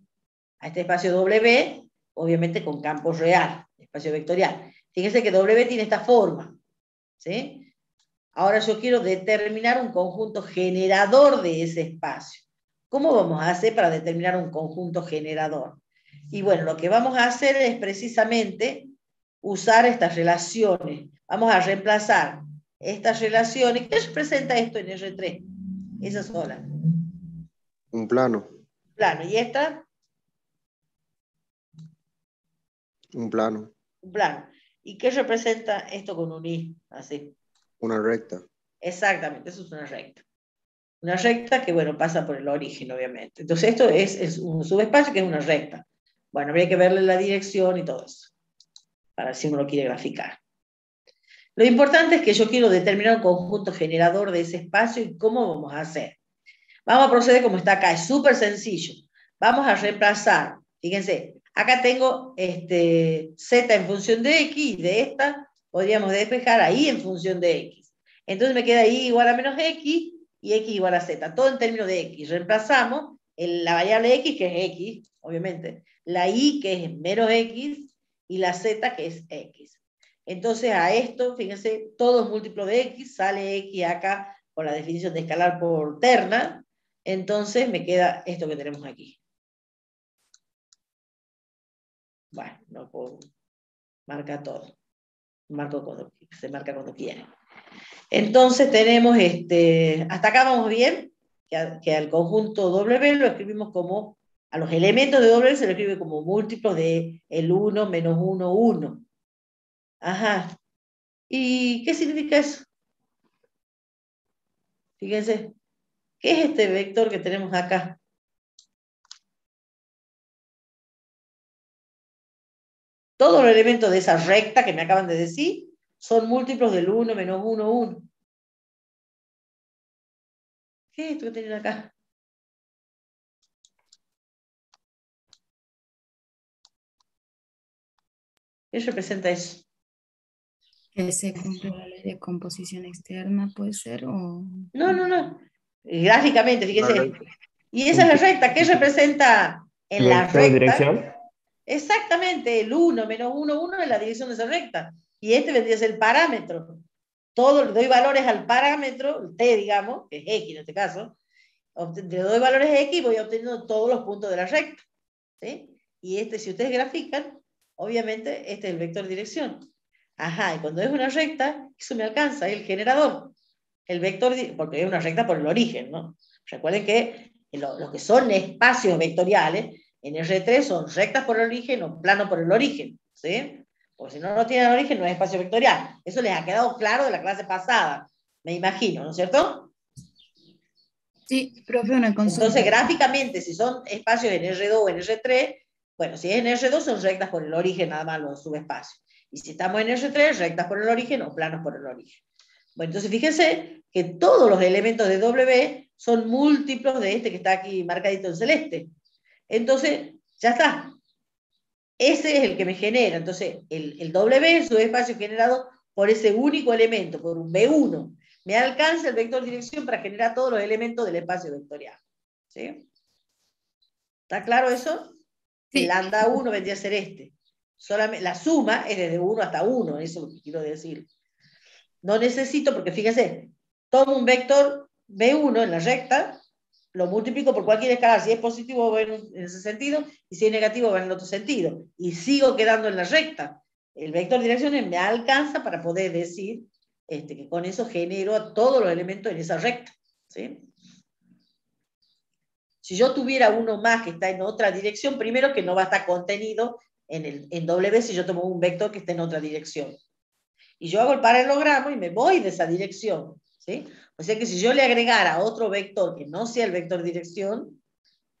a este espacio W, obviamente con campo real, espacio vectorial. Fíjense que W tiene esta forma, ¿sí? Ahora yo quiero determinar un conjunto generador de ese espacio. ¿Cómo vamos a hacer para determinar un conjunto generador? Y bueno, lo que vamos a hacer es precisamente usar estas relaciones. Vamos a reemplazar estas relaciones. ¿Qué representa esto en R3? Esa sola. Un plano. Plano. ¿Y esta? Un plano. Un plano. ¿Y qué representa esto con un I? Así. Una recta. Exactamente, eso es una recta. Una recta que, bueno, pasa por el origen, obviamente. Entonces esto es un subespacio que es una recta. Bueno, habría que verle la dirección y todo eso, para si uno lo quiere graficar. Lo importante es que yo quiero determinar un conjunto generador de ese espacio, y cómo vamos a hacer. Vamos a proceder como está acá, es súper sencillo. Vamos a reemplazar, fíjense, acá tengo Z en función de X, y de esta podríamos despejar ahí en función de X. Entonces me queda Y igual a menos X, y X igual a Z, todo en términos de X. Reemplazamos la variable X, que es X, obviamente, la Y, que es menos X, y la Z, que es X. Entonces a esto, fíjense, todo es múltiplo de X, sale X acá con la definición de escalar por terna. Entonces me queda esto que tenemos aquí. Bueno, no puedo marcar todo. Se marca cuando quiere. Entonces tenemos hasta acá vamos bien, que al conjunto W lo escribimos como, a los elementos de W se lo escribe como múltiplos de el 1 menos 1, 1. Ajá. ¿Y qué significa eso? Fíjense, ¿qué es este vector que tenemos acá? Todos los elementos de esa recta que me acaban de decir son múltiplos del 1 menos 1, 1. ¿Qué es esto que tienen acá? ¿Qué representa eso? Que se cumple la ley de composición externa, puede ser, o... No. Gráficamente, Una fíjese. recta. Y esa es la recta. ¿Qué representa en la Vector de recta? dirección. Exactamente, el 1 menos 1, 1 es la dirección de esa recta. Y este vendría a ser el parámetro. Todo, le doy valores al parámetro, el t, digamos, que es x en este caso. Le doy valores x y voy obteniendo todos los puntos de la recta. ¿Sí? Y este, si ustedes grafican, obviamente este es el vector de dirección. Ajá, y cuando es una recta, eso me alcanza, el generador. El vector, porque es una recta por el origen, ¿no? Recuerden que los que son espacios vectoriales, en R3 son rectas por el origen o plano por el origen, ¿sí? Porque si no, no tienen origen, no es espacio vectorial. Eso les ha quedado claro de la clase pasada, me imagino, ¿no es cierto? Sí, profe, una consulta. Entonces, gráficamente, si son espacios en R2 o en R3, bueno, si es en R2 son rectas por el origen, nada más los subespacios. Y si estamos en R3, rectas por el origen o planos por el origen. Bueno, entonces fíjense que todos los elementos de W son múltiplos de este que está aquí marcadito en celeste. Entonces, ya está. Ese es el que me genera. Entonces, el W es su espacio generado por ese único elemento, por un B1. Me alcanza el vector dirección para generar todos los elementos del espacio vectorial. ¿Sí? ¿Está claro eso? Sí. El lambda 1 vendría a ser este. Solamente, la suma es desde 1 hasta 1, eso es lo que quiero decir. No necesito, porque fíjense, tomo un vector B1 en la recta, lo multiplico por cualquier escala, si es positivo va en ese sentido, y si es negativo va en el otro sentido, y sigo quedando en la recta. El vector de direcciones me alcanza para poder decir que con eso genero a todos los elementos en esa recta. ¿Sí? Si yo tuviera uno más que está en otra dirección, primero que no va a estar contenido en W si yo tomo un vector que está en otra dirección. Y yo hago el paralelogramo y me voy de esa dirección. ¿Sí? O sea que si yo le agregara otro vector que no sea el vector dirección,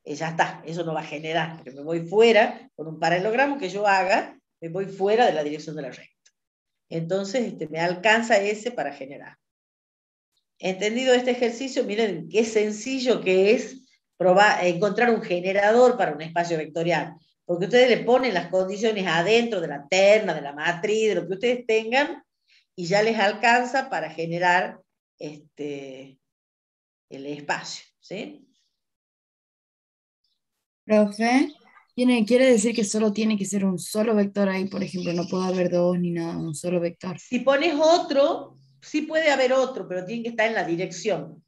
ya está, eso no va a generar, porque me voy fuera, con un paralelogramo que yo haga, me voy fuera de la dirección de la recta. Entonces me alcanza ese para generar. Entendido este ejercicio, miren qué sencillo que es encontrar un generador para un espacio vectorial. Porque ustedes le ponen las condiciones adentro de la terna, de la matriz, de lo que ustedes tengan, y ya les alcanza para generar el espacio. ¿Sí? Profe, quiere decir que solo tiene que ser un solo vector ahí, por ejemplo, no puede haber dos ni nada, un solo vector. Si pones otro, sí puede haber otro, pero tiene que estar en la dirección.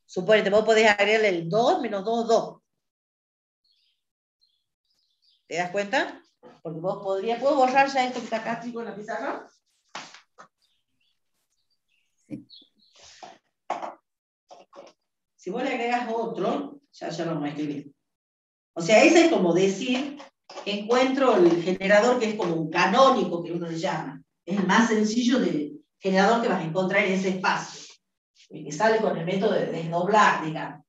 Suponete, vos podés agregarle el 2 menos 2, 2. ¿Te das cuenta? Porque vos ¿puedo borrar ya esto que está acá, chico, en la pizarra? Sí. Si vos le agregas otro, ya lo vamos a escribir. O sea, ese es como decir, encuentro el generador que es como un canónico, que uno le llama. Es el más sencillo de generador que vas a encontrar en ese espacio. El que sale con el método de desdoblar, digamos.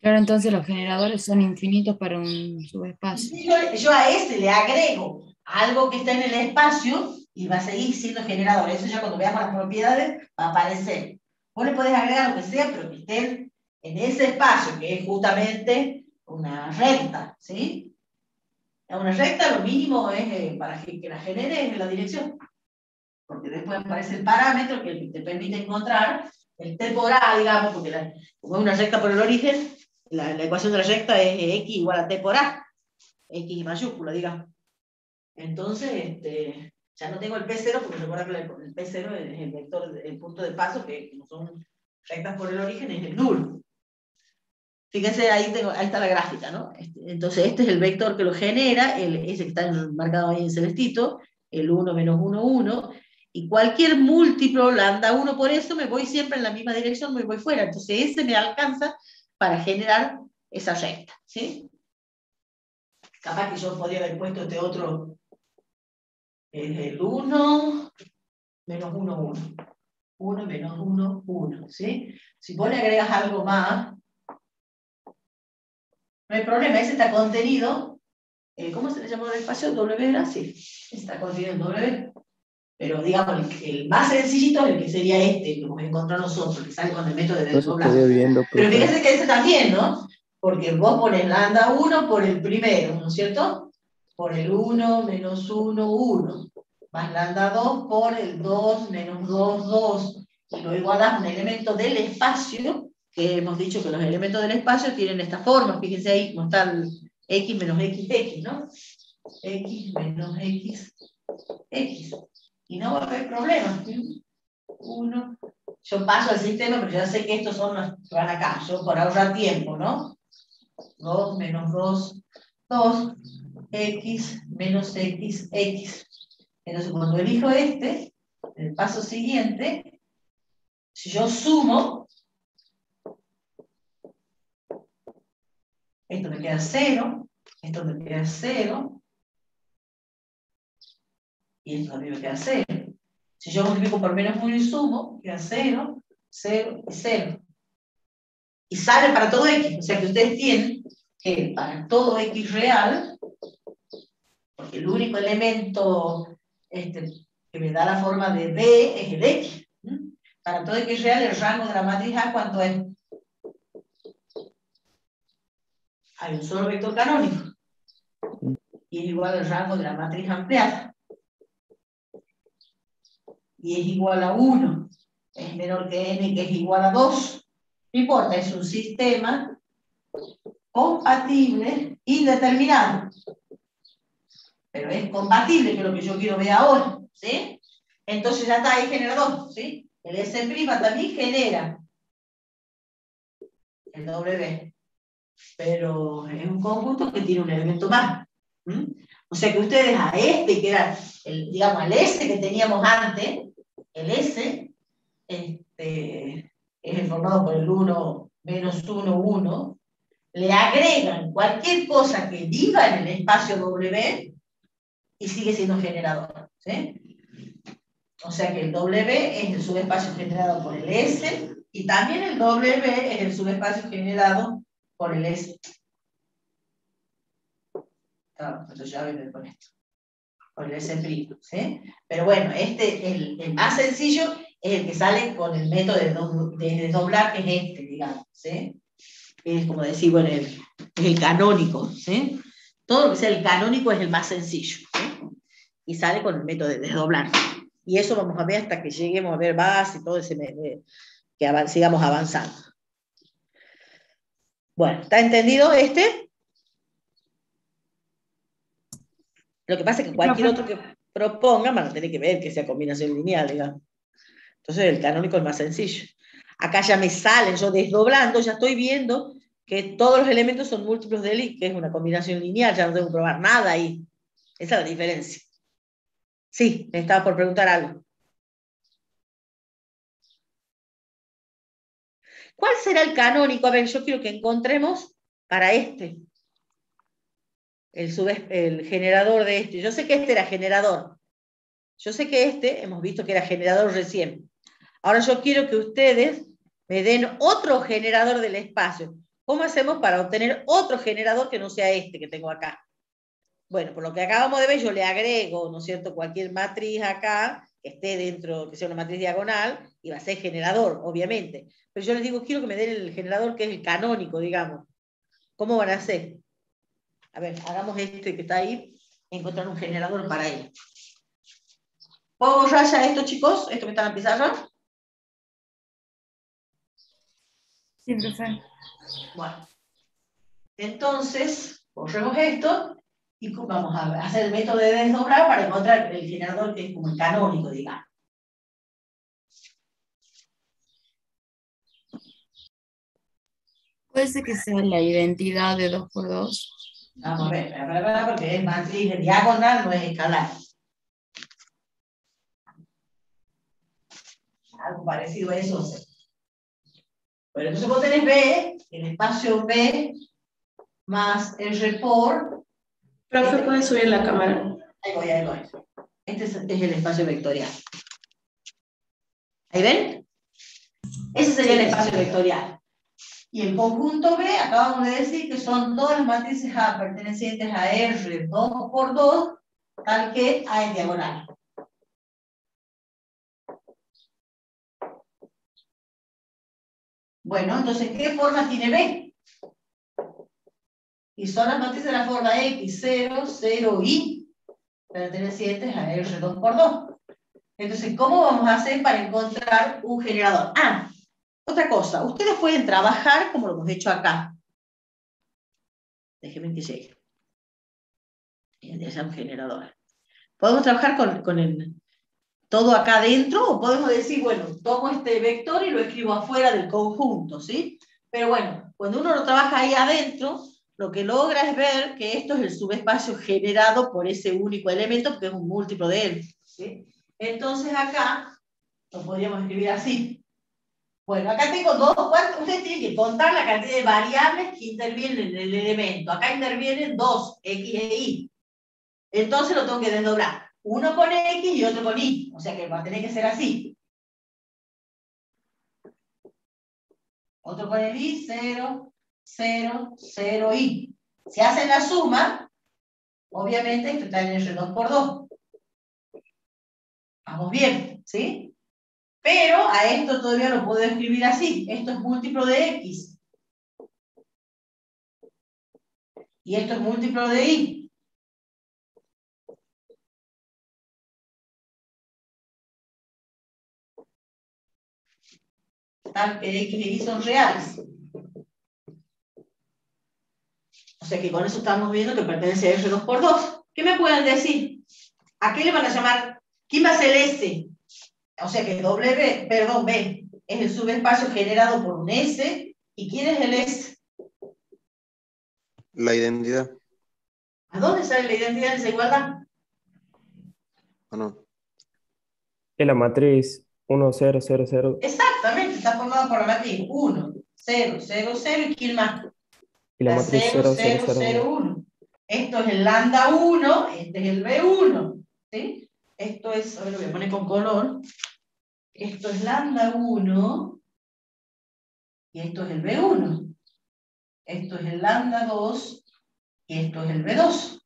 Claro, entonces los generadores son infinitos para un subespacio. Yo a ese le agrego algo que está en el espacio y va a seguir siendo generador. Eso ya cuando veamos las propiedades va a aparecer. Vos le podés agregar lo que sea, pero que estén en ese espacio, que es justamente una recta, ¿sí? Una recta lo mínimo es para que la genere es la dirección. Porque después aparece el parámetro que te permite encontrar el t por a, digamos, porque como es una recta por el origen, la ecuación de la recta es x igual a t por a, x mayúscula, digamos. Entonces, ya no tengo el P0, porque recuerda que el P0 es el vector, el punto de paso, que como son rectas por el origen, es el nulo. Fíjense, ahí está la gráfica, ¿no? Entonces, este es el vector que lo genera, ese que está marcado ahí en celestito, el 1 menos 1, 1, y cualquier múltiplo, lambda 1 por eso, me voy siempre en la misma dirección, me voy fuera. Entonces, ese me alcanza para generar esa recta, ¿sí? Capaz que yo podría haber puesto este otro, el 1 menos 1, 1. 1 menos 1, 1, ¿sí? Si vos le agregas algo más, no hay problema, ese está contenido, ¿cómo se le llama el espacio? W era, sí, está contenido en W. Pero digamos, el más sencillito es el que sería este, que hemos encontrado nosotros, que sale con el método de desdoblar. Pero fíjense que ese también, ¿no? Porque vos pones lambda 1 por el primero, ¿no es cierto? Por el 1 menos 1, 1. Más lambda 2 por el 2 menos 2, 2. y lo igualas a un elemento del espacio, que hemos dicho que los elementos del espacio tienen esta forma, fíjense ahí cómo está el x menos xx, ¿no? X menos x, x. Y no va a haber problema. 1. Yo paso al sistema, pero ya sé que estos son los que van acá. Yo por ahorrar tiempo, ¿no? 2 menos 2, 2. X menos x, x. Entonces cuando elijo este, el paso siguiente, si yo sumo, esto me queda 0, esto me queda 0, y esto también me queda 0. Si yo multiplico por menos 1 y sumo, queda 0, 0 y 0. Y sale para todo x, o sea que ustedes tienen que para todo x real, porque el único elemento que me da la forma de B es el x. Para todo x real, el rango de la matriz A, ¿cuánto es? Hay un solo vector canónico. Y es igual al rango de la matriz ampliada. Y es igual a 1. Es menor que n, que es igual a 2. No importa, es un sistema compatible indeterminado. Pero es compatible, que es lo que yo quiero ver ahora. ¿Sí? Entonces ya está ahí generador. ¿Sí? El S' también genera el W. Pero es un conjunto que tiene un elemento más. O sea que ustedes a este, que era, digamos, al S que teníamos antes, el S, es el formado por el 1, menos 1, 1, le agregan cualquier cosa que viva en el espacio W y sigue siendo generador. ¿Sí? O sea que el W es el subespacio generado por el S y también el W es el subespacio generado por el S. Claro, entonces ya viene con esto. Por el S', ¿sí? Pero bueno, el más sencillo es el que sale con el método de desdoblar, que es digamos, ¿sí? Es como decir, bueno, es el canónico, ¿sí? Todo lo que sea el canónico es el más sencillo, ¿sí? Y sale con el método de desdoblar. Y eso vamos a ver hasta que lleguemos a ver base y todo ese que sigamos avanzando. Bueno, ¿está entendido este? Lo que pasa es que cualquier otro que proponga van a tener que ver que sea combinación lineal, digamos. Entonces el canónico es más sencillo. Acá ya me salen, yo desdoblando, ya estoy viendo que todos los elementos son múltiplos de I, que es una combinación lineal, ya no tengo que probar nada ahí. Esa es la diferencia. Sí, me estaba por preguntar algo. ¿Cuál será el canónico? A ver, yo quiero que encontremos para el generador de este. Yo sé que este era generador. Yo sé que hemos visto que era generador recién. Ahora yo quiero que ustedes me den otro generador del espacio. ¿Cómo hacemos para obtener otro generador que no sea este que tengo acá? Bueno, por lo que acabamos de ver, yo le agrego, ¿no es cierto?, cualquier matriz acá, que esté dentro, que sea una matriz diagonal, y va a ser generador, obviamente. Pero yo les digo, quiero que me den el generador que es el canónico, digamos. ¿Cómo van a hacer? A ver, hagamos este que está ahí, encontrar un generador para él. ¿Puedo borrar ya esto, chicos? ¿Esto que está en la pizarra? Sí, profe. Bueno. Entonces, borremos esto y vamos a hacer el método de desdoblar para encontrar el generador que es como el canónico, digamos. Puede ser que sea la identidad de 2 por 2. Vamos a ver, porque es matriz diagonal, no es escalar. Algo parecido a eso. Bueno, entonces vos tenés B, el espacio B, más R por... Profe, ¿puede subir la cámara? Ahí voy. Este es el espacio vectorial. ¿Ahí ven? Ese sería el espacio vectorial. Y el conjunto B, acabamos de decir que son todas las matrices A pertenecientes a R 2 por 2, tal que A es diagonal. Bueno, entonces, ¿qué forma tiene B? Y son las matrices de la forma X, 0, 0, Y, pertenecientes a R 2 por 2. Entonces, ¿cómo vamos a hacer para encontrar un generador? Ah, otra cosa, ustedes pueden trabajar como lo hemos hecho acá. Déjenme que llegue. Ya sea un generador. Podemos trabajar con todo acá adentro, o podemos decir, bueno, tomo este vector y lo escribo afuera del conjunto, ¿sí? Pero bueno, cuando uno lo trabaja ahí adentro, lo que logra es ver que esto es el subespacio generado por ese único elemento, porque es un múltiplo de él, ¿sí? Entonces acá lo podríamos escribir así. Bueno, acá tengo dos, ustedes tienen que contar la cantidad de variables que intervienen en el elemento. Acá intervienen dos, x e y. Entonces lo tengo que desdoblar. Uno con x y otro con y. O sea que va a tener que ser así. Otro con el y, 0, 0, 0, y. Si hacen la suma, obviamente esto está en R2 por 2. Vamos bien, ¿sí? Pero a esto todavía lo puedo escribir así. Esto es múltiplo de x. Y esto es múltiplo de y. X y y son reales. O sea que con eso estamos viendo que pertenece a R2 por 2. ¿Qué me pueden decir? ¿A qué le van a llamar? ¿Quién va a ser S? O sea que W, perdón, B, es el subespacio generado por un S. ¿Y quién es el S? La identidad. ¿A dónde sale la identidad de esa igualdad? ¿O no? Es la matriz 1, 0, 0, 0. Exactamente, está formado por la matriz 1, 0, 0, 0 y ¿quién más? Y la matriz 0, 0, 0, 0, 0, 0, 1. 1. Esto es el lambda 1, este es el B1. ¿Sí? Esto es, a ver, lo voy a poner con color. Esto es lambda 1 y esto es el B1. Esto es el lambda 2 y esto es el B2.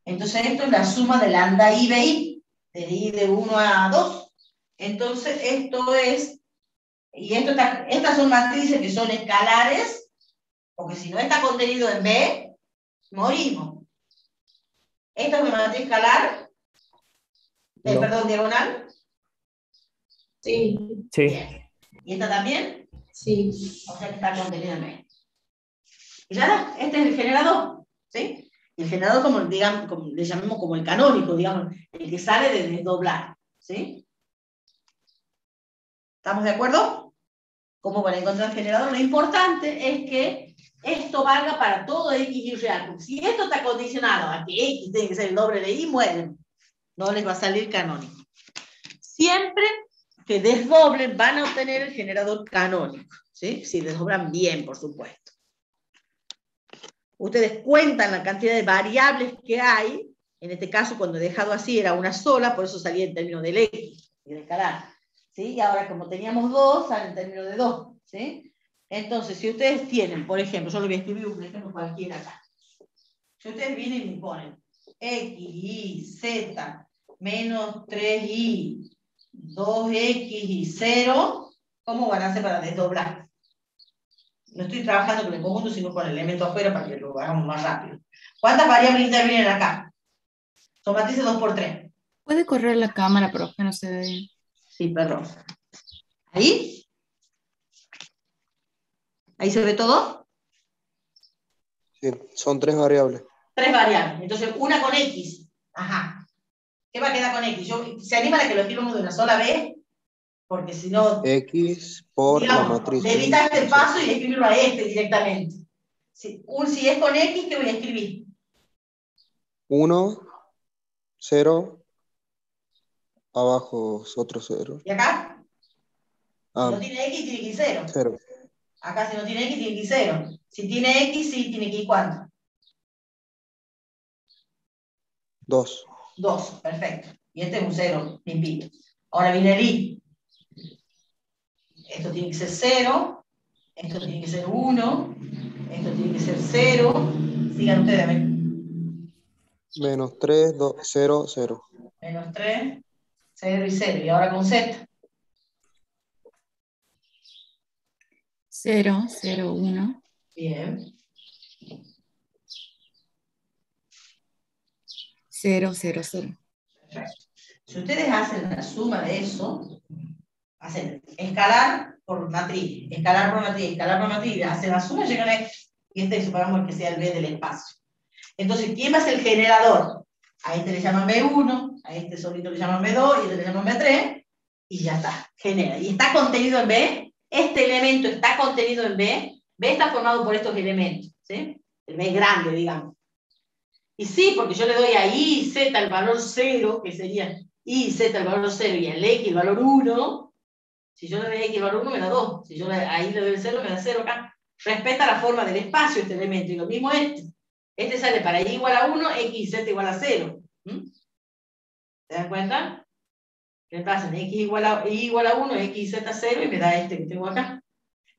Entonces esto es la suma de lambda I, BI, de I de 1 a 2. Entonces esto es, y esto está, estas son matrices que son escalares, porque si no está contenido en B, morimos. ¿Esta es una matriz escalar? No. Perdón, diagonal. Sí, Sí. Bien. ¿Y esta también? sí. O sea que está contenida en B. Y ya está, este es el generador, ¿sí? Y el generador, como, digamos, como le llamamos como el canónico, digamos, el que sale de desdoblar, ¿sí? ¿Estamos de acuerdo? ¿Cómo van a encontrar el generador? Lo importante es que esto valga para todo X y real. Porque si esto está condicionado a que X tiene que ser el doble de Y, mueren. No les va a salir canónico. Siempre que desdoblen van a obtener el generador canónico, ¿sí? Si desdoblan bien, por supuesto. Ustedes cuentan la cantidad de variables que hay. En este caso, cuando he dejado así, era una sola, por eso salía en términos del X, y del escalar. ¿Sí? Y ahora, como teníamos dos, sale en términos de 2. ¿Sí? Entonces, si ustedes tienen, por ejemplo, yo le voy a escribir un ejemplo cualquiera acá. Si ustedes vienen y ponen X, Y, Z, menos 3Y, 2X y 0, ¿cómo van a hacer para desdoblar? No estoy trabajando con el conjunto, sino con el elemento afuera para que lo hagamos más rápido. ¿Cuántas variables intervienen acá? Son matrices 2 por 3. ¿Puede correr la cámara, profe? No se ve bien. Sí, perdón. ¿Ahí? ¿Ahí se ve todo? Sí, son 3 variables. 3 variables. Entonces, una con X. Ajá. ¿Qué va a quedar con X? ¿Se animan a que lo escribamos de una sola vez? Porque si no, X por la digamos, matriz. le evita este paso y escribirlo a este directamente. Si es con X, ¿qué voy a escribir? 1, 0, abajo es otro 0. ¿Y acá? Si Ah, no tiene X, tiene que ir 0. 0. Acá si no tiene X, tiene que ir 0. Si tiene X, sí, tiene que ir ¿cuánto? 2. 2, perfecto. Y este es un 0, limpito. Ahora viene el Y. Esto tiene que ser 0, esto tiene que ser 1, esto tiene que ser 0. Sigan ustedes, a ver. Menos 3, 2, 0, 0. Menos 3, 0 y 0. Y ahora con Z. 0, 0, 1. Bien. 0, 0, 0. Perfecto. Si ustedes hacen la suma de eso, hacen escalar por matriz, escalar por matriz, escalar por matriz, hacen la suma, llegan a este, y este supongamos que sea el B del espacio. Entonces, ¿quién va a ser el generador? A este le llaman B1, a este solito le llaman B2, y a este le llaman B3, y ya está, genera. Y está contenido en B, este elemento está contenido en B, B está formado por estos elementos, ¿sí? El B grande, digamos. Y sí, porque yo le doy a I y Z el valor 0, que sería I y Z el valor 0, y al X el valor 1, si yo le doy a X el valor 1 me da 2, si yo ahí le doy el 0 me da 0 acá. Respeta la forma del espacio este elemento, y lo mismo este. Este sale para Y igual a 1, X y Z igual a 0. ¿Se dan cuenta? ¿Qué pasa? Y igual a 1, X y Z 0, y me da este que tengo acá.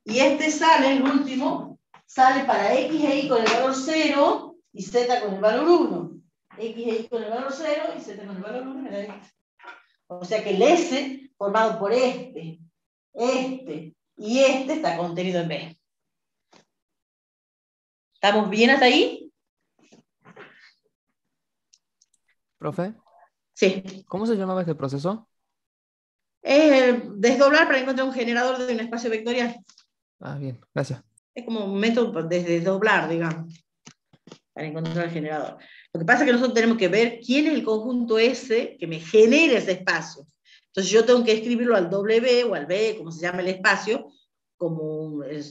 Y este sale, el último, sale para X e Y con el valor 0 y Z con el valor 1. X e Y con el valor 0 y Z con el valor 1 me da este. O sea que el S, formado por este y este, está contenido en B. ¿Estamos bien hasta ahí? Profe, Sí. ¿cómo se llamaba este proceso? Es desdoblar para encontrar un generador de un espacio vectorial. Ah, bien, gracias. Es como un método de desdoblar, digamos, para encontrar el generador. Lo que pasa es que nosotros tenemos que ver quién es el conjunto S que me genera ese espacio. Entonces yo tengo que escribirlo al W o al B, como se llama el espacio, como el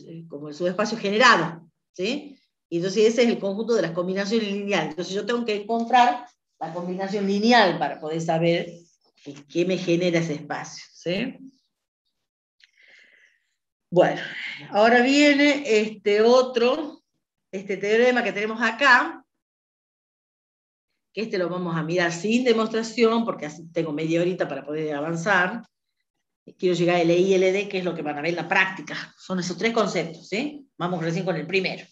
subespacio generado, ¿sí? Y entonces ese es el conjunto de las combinaciones lineales. Entonces yo tengo que encontrar la combinación lineal para poder saber qué me genera ese espacio, ¿sí? Bueno, ahora viene este teorema que tenemos acá, que lo vamos a mirar sin demostración, porque así tengo media horita para poder avanzar. Quiero llegar a LI y LD, que es lo que van a ver en la práctica. Son esos tres conceptos, ¿sí? Vamos recién con el primero.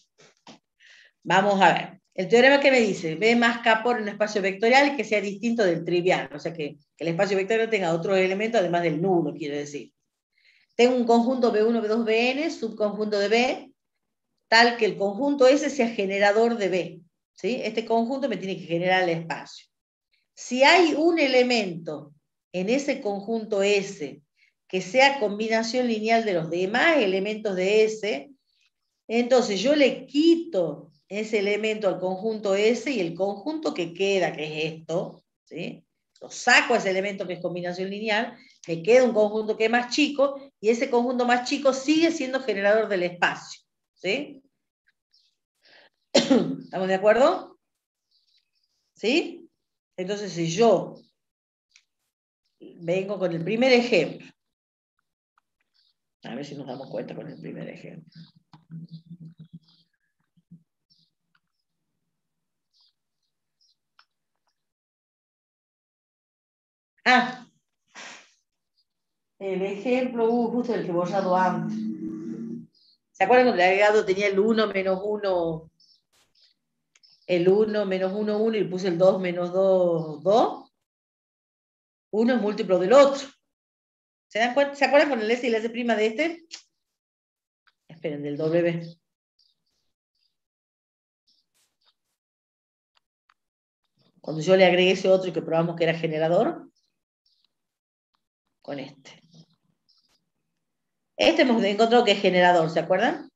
Vamos a ver. El teorema que me dice, B más K por un espacio vectorial que sea distinto del trivial, o sea que el espacio vectorial tenga otro elemento además del nulo, quiere decir. Tengo un conjunto B1, B2, Bn, subconjunto de B, tal que el conjunto S sea generador de B. ¿Sí? Este conjunto me tiene que generar el espacio. Si hay un elemento en ese conjunto S que sea combinación lineal de los demás elementos de S, entonces yo le quito ese elemento al conjunto S y el conjunto que queda, que es esto, ¿sí? Lo saco a ese elemento que es combinación lineal, me queda un conjunto que es más chico, y ese conjunto más chico sigue siendo generador del espacio. ¿Sí? ¿Estamos de acuerdo? ¿Sí? Entonces, si yo vengo con el primer ejemplo, a ver si nos damos cuenta con el primer ejemplo. El ejemplo, justo el que he borrado antes. ¿Se acuerdan cuando el agregado tenía el 1 menos 1, el 1 menos 1, 1, y puse el 2 menos 2, 2? Uno es múltiplo del otro. ¿Se dan cuenta? ¿Se acuerdan con el S y la S' de este? Esperen, del W. Cuando yo le agregué ese otro y que probamos que era generador, con este. Este hemos encontrado que es generador, ¿se acuerdan?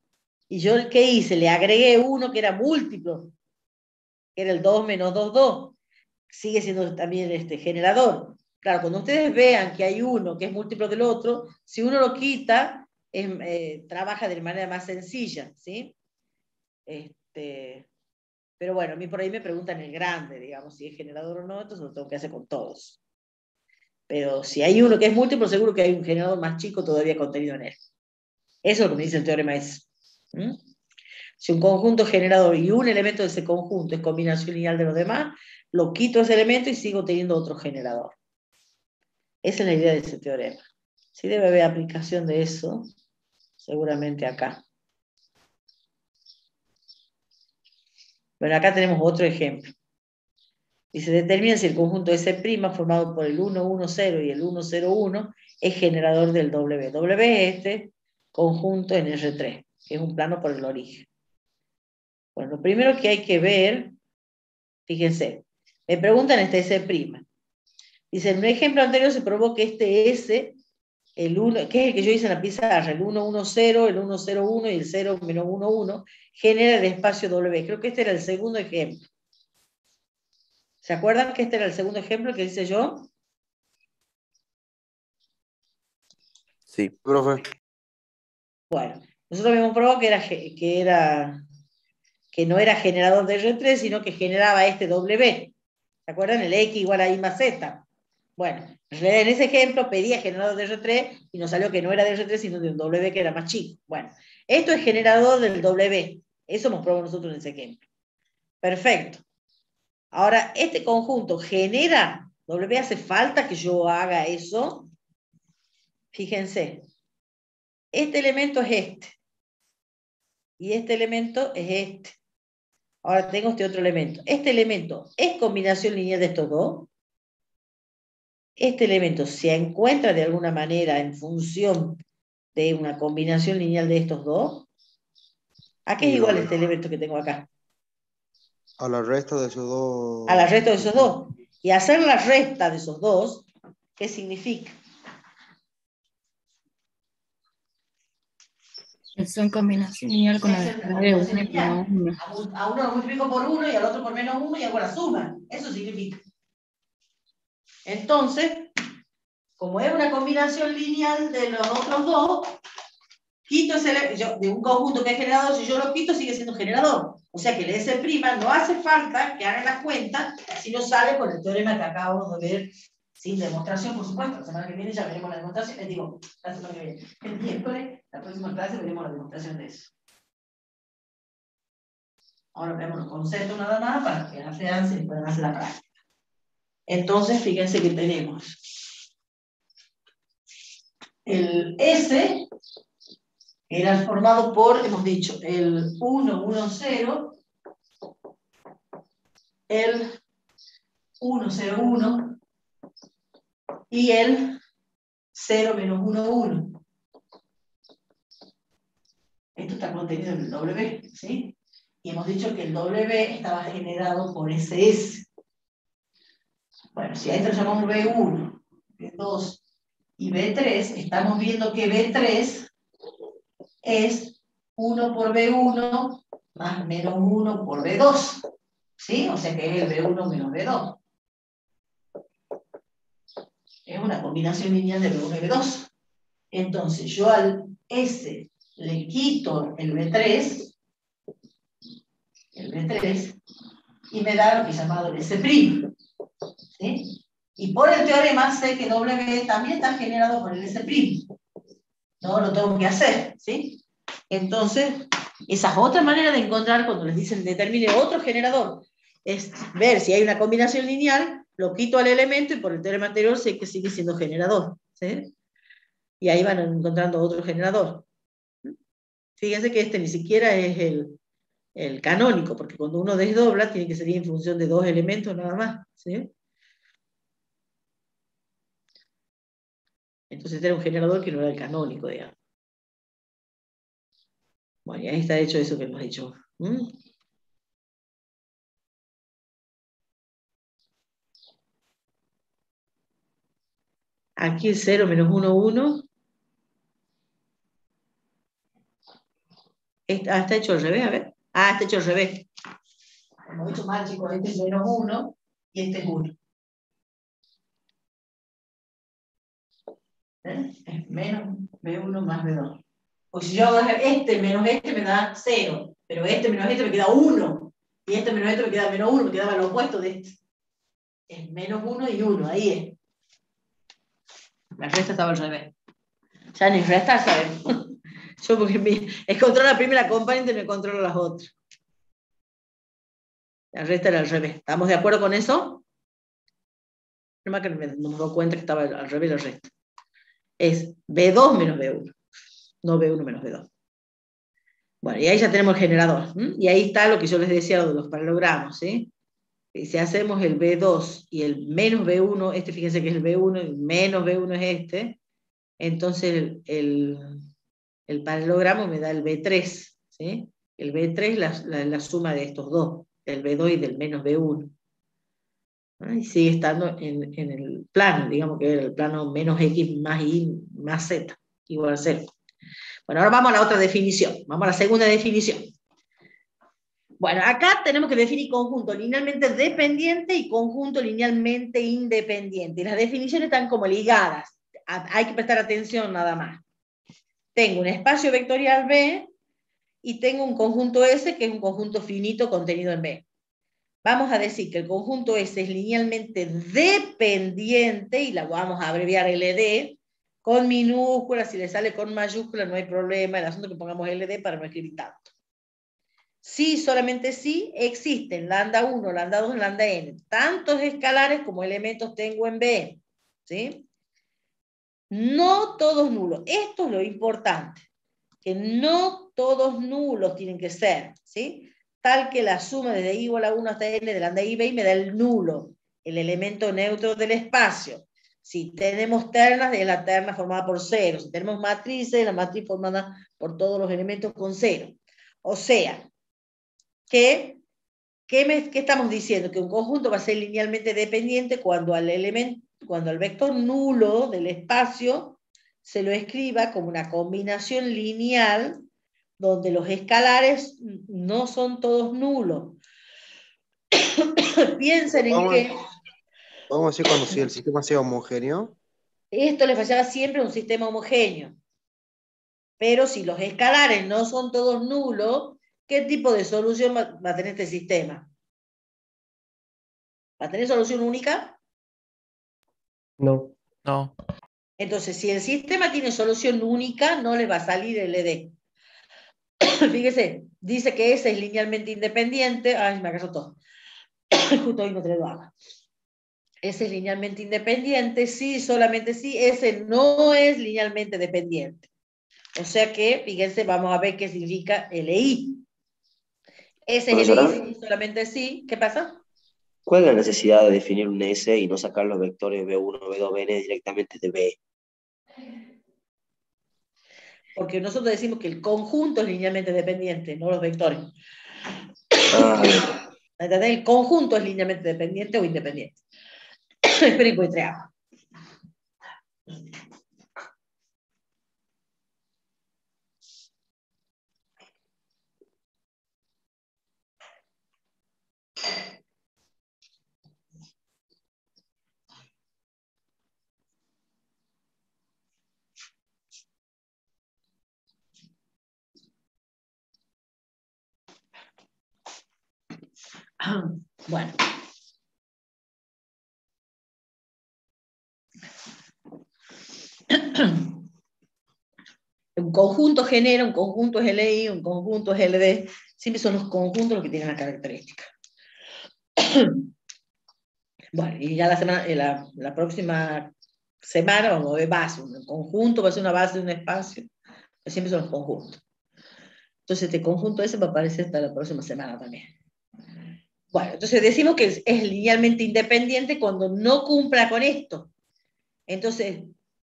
Y yo, ¿qué hice? Le agregué uno que era múltiplo, que era el 2 menos 2, 2. Sigue siendo también generador. Claro, cuando ustedes vean que hay uno que es múltiplo del otro, si uno lo quita, trabaja de manera más sencilla, ¿sí? Pero bueno, a mí por ahí me preguntan el grande, digamos, si es generador o no, entonces lo tengo que hacer con todos. Pero si hay uno que es múltiplo, seguro que hay un generador más chico todavía contenido en él. Eso es lo que me dice el teorema S. Si un conjunto generador y un elemento de ese conjunto es combinación lineal de los demás, lo quito ese elemento y sigo teniendo otro generador. Esa es la idea de ese teorema. Sí debe haber aplicación de eso, seguramente acá. Bueno, acá tenemos otro ejemplo. Dice, determina si el conjunto S' formado por el 1, 1, 0 y el 1, 0, 1 es generador del W. W es este conjunto en R3, que es un plano por el origen. Bueno, lo primero que hay que ver, fíjense, me preguntan este S'. Dice, en un ejemplo anterior se probó que este S, el 1, que es el que yo hice en la pizarra, el 1, 1, 0, el 1, 0, 1 y el 0, menos 1, 1, genera el espacio W. Creo que este era el segundo ejemplo. ¿Se acuerdan que este era el segundo ejemplo que hice yo? Sí. Profe. Bueno, nosotros habíamos probado que no era generador de R3, sino que generaba este W. ¿Se acuerdan? El X igual a I más Z. Bueno, en realidad en ese ejemplo pedía generador de R3 y nos salió que no era de R3, sino de un W que era más chico. Bueno, esto es generador del W. Eso hemos probado nosotros en ese ejemplo. Perfecto. Ahora, este conjunto genera W, ¿hace falta que yo haga eso? Fíjense. Este elemento es este. Y este elemento es este. Ahora tengo este otro elemento. Este elemento es combinación lineal de estos dos. Este elemento se encuentra de alguna manera en función de una combinación lineal de estos dos. ¿A qué es igual este elemento que tengo acá? A la resta de esos dos. A la resta de esos dos. Y hacer la resta de esos dos, ¿qué significa? Eso en combinación lineal con la de 1 y menos 1. A uno lo multiplico por 1 y al otro por menos 1 y hago la suma. Eso significa. Entonces, como es una combinación lineal de los otros dos, quito de un conjunto que es generador, si yo lo quito sigue siendo generador. O sea que el S' no hace falta que hagan las cuentas si no sale con el teorema que acabamos de ver sin demostración, por supuesto. La semana que viene ya veremos la demostración. Les digo, la semana que viene. El miércoles, la próxima clase, veremos la demostración de eso. Ahora vemos los conceptos nada más para que la vean y puedan hacer la práctica. Entonces, fíjense que tenemos el S era formado por, hemos dicho, el 1, 1, 0, el 1, 0, 1 y el 0, menos 1, 1. Esto está contenido en el W, ¿sí? Y hemos dicho que el W estaba generado por ese S. Bueno, si a esto lo llamamos B1, B2 y B3, estamos viendo que B3 es 1 por B1 más menos 1 por B2. ¿Sí? O sea que es el B1 menos B2. Es una combinación lineal de B1 y B2. Entonces yo al S le quito el B3, y me da lo que he llamado el S'. ¿Sí? Y por el teorema sé que W también está generado por el S'. No lo tengo que hacer, ¿sí? Entonces, esa es otra manera de encontrar cuando les dicen determine otro generador. Es ver si hay una combinación lineal, lo quito al elemento y por el teorema anterior sé que sigue siendo generador, ¿sí? Y ahí van encontrando otro generador. Fíjense que este ni siquiera es el canónico, porque cuando uno desdobla tiene que ser en función de dos elementos nada más, ¿sí? Entonces este era un generador que no era el canónico, digamos. Bueno, y ahí está hecho eso que hemos dicho. Aquí el 0 menos 1, 1. Está hecho al revés, a ver. Está hecho al revés. Hemos hecho mal, chicos. Este es menos 1 y este es 1. Es menos B1 más B2. Pues si yo hago este menos este me da 0, pero este menos este me queda 1, y este menos este me queda menos 1, me quedaba lo opuesto de este. Es menos 1 y 1, ahí es. La resta estaba al revés. Ya ni restar sabemos. Yo porque controlo la primera componente y me controlo las otras. La resta era al revés. ¿Estamos de acuerdo con eso? No más que no me doy cuenta que estaba al revés la resta. Es B2 menos B1. No B1 menos B2. Bueno, y ahí ya tenemos el generador. Y ahí está lo que yo les decía de los paralelogramos, ¿sí? Si hacemos el B2 y el menos B1, fíjense que es el B1, el menos B1 es este, entonces el paralelogramo me da el B3, ¿sí? El B3 es la suma de estos dos, del B2 y del menos B1. Y sigue estando en el plano, digamos que era el plano menos x más y más z, igual a 0. Bueno, ahora vamos a la otra definición, vamos a la segunda definición. Bueno, acá tenemos que definir conjunto linealmente dependiente y conjunto linealmente independiente. Y las definiciones están como ligadas. Hay que prestar atención nada más. Tengo un espacio vectorial B y tengo un conjunto S que es un conjunto finito contenido en B. Vamos a decir que el conjunto S es linealmente dependiente y la vamos a abreviar LD con minúsculas. Si le sale con mayúsculas no hay problema. El asunto es que pongamos LD para no escribir tanto. Sí, solamente sí, existen lambda 1, lambda 2, lambda n. Tantos escalares como elementos tengo en B. ¿Sí? No todos nulos. Esto es lo importante. Que no todos nulos tienen que ser. ¿Sí? Tal que la suma desde i igual a 1 hasta n de lambda i b me da el nulo. El elemento neutro del espacio. Si tenemos ternas, es la terna formada por 0. Si tenemos matrices, la matriz formada por todos los elementos con 0. O sea, ¿qué estamos diciendo? Que un conjunto va a ser linealmente dependiente cuando al vector nulo del espacio se lo escriba como una combinación lineal donde los escalares no son todos nulos. Piensen en que Vamos a decir cuando si el sistema sea homogéneo. esto le fallaba siempre a un sistema homogéneo. Pero si los escalares no son todos nulos, ¿qué tipo de solución va a tener este sistema? ¿Va a tener solución única? No. No. Entonces, si el sistema tiene solución única, no le va a salir LD. Fíjese, dice que S es linealmente independiente. Ay, me agarró todo. Justo hoy no te lo hago. S es linealmente independiente, sí, solamente sí. S no es linealmente dependiente. O sea que, fíjense, vamos a ver qué significa LI. S es Profesora, LI, sí, solamente sí. ¿Qué pasa? ¿cuál es la necesidad de definir un S y no sacar los vectores B1, B2, Bn directamente de B? Porque nosotros decimos que el conjunto es linealmente dependiente, no los vectores. ¿Entendés? El conjunto es linealmente dependiente o independiente. Esperen que voy a agua. Bueno. Un conjunto genera, un conjunto es LI, un conjunto es LD. Siempre son los conjuntos los que tienen la característica. Bueno, y ya la próxima semana vamos a ver base. Un conjunto va a ser una base de un espacio. Siempre son los conjuntos. Entonces este conjunto ese va a aparecer hasta la próxima semana también. Bueno, entonces decimos que es linealmente independiente cuando no cumpla con esto. Entonces,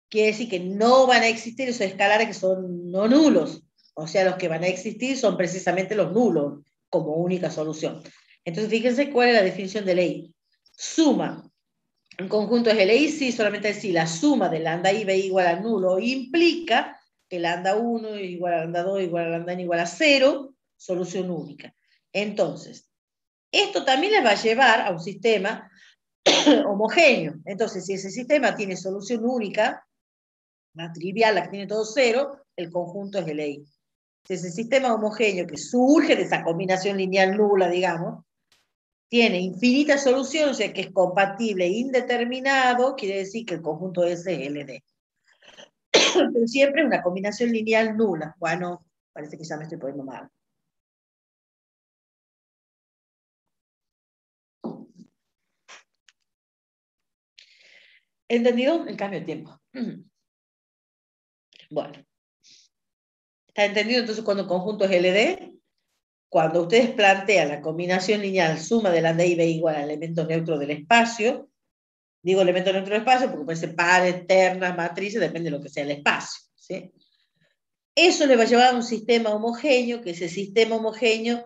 quiere decir que no van a existir esos escalares que son no nulos. O sea, los que van a existir son precisamente los nulos como única solución. Entonces, fíjense cuál es la definición de ley. Suma. Un conjunto es LI, sí, solamente si la suma de lambda i b igual a nulo implica que lambda 1 igual a lambda 2 igual a lambda n igual a 0, solución única. Entonces, esto también les va a llevar a un sistema homogéneo. Entonces, si ese sistema tiene solución única, la trivial, la que tiene todo 0, el conjunto es LI. Si ese sistema homogéneo que surge de esa combinación lineal nula, digamos, tiene infinitas soluciones, o sea que es compatible e indeterminado, quiere decir que el conjunto S es LD. Pero siempre es una combinación lineal nula. Bueno, parece que ya me estoy poniendo mal. ¿Entendido? El cambio de tiempo. Bueno. ¿Está entendido entonces cuando el conjunto es LD? Cuando ustedes plantean la combinación lineal suma de lambda i b igual al elemento neutro del espacio, digo elemento neutro del espacio porque puede ser pares, ternas, matrices, depende de lo que sea el espacio. ¿Sí? Eso le va a llevar a un sistema homogéneo, que ese sistema homogéneo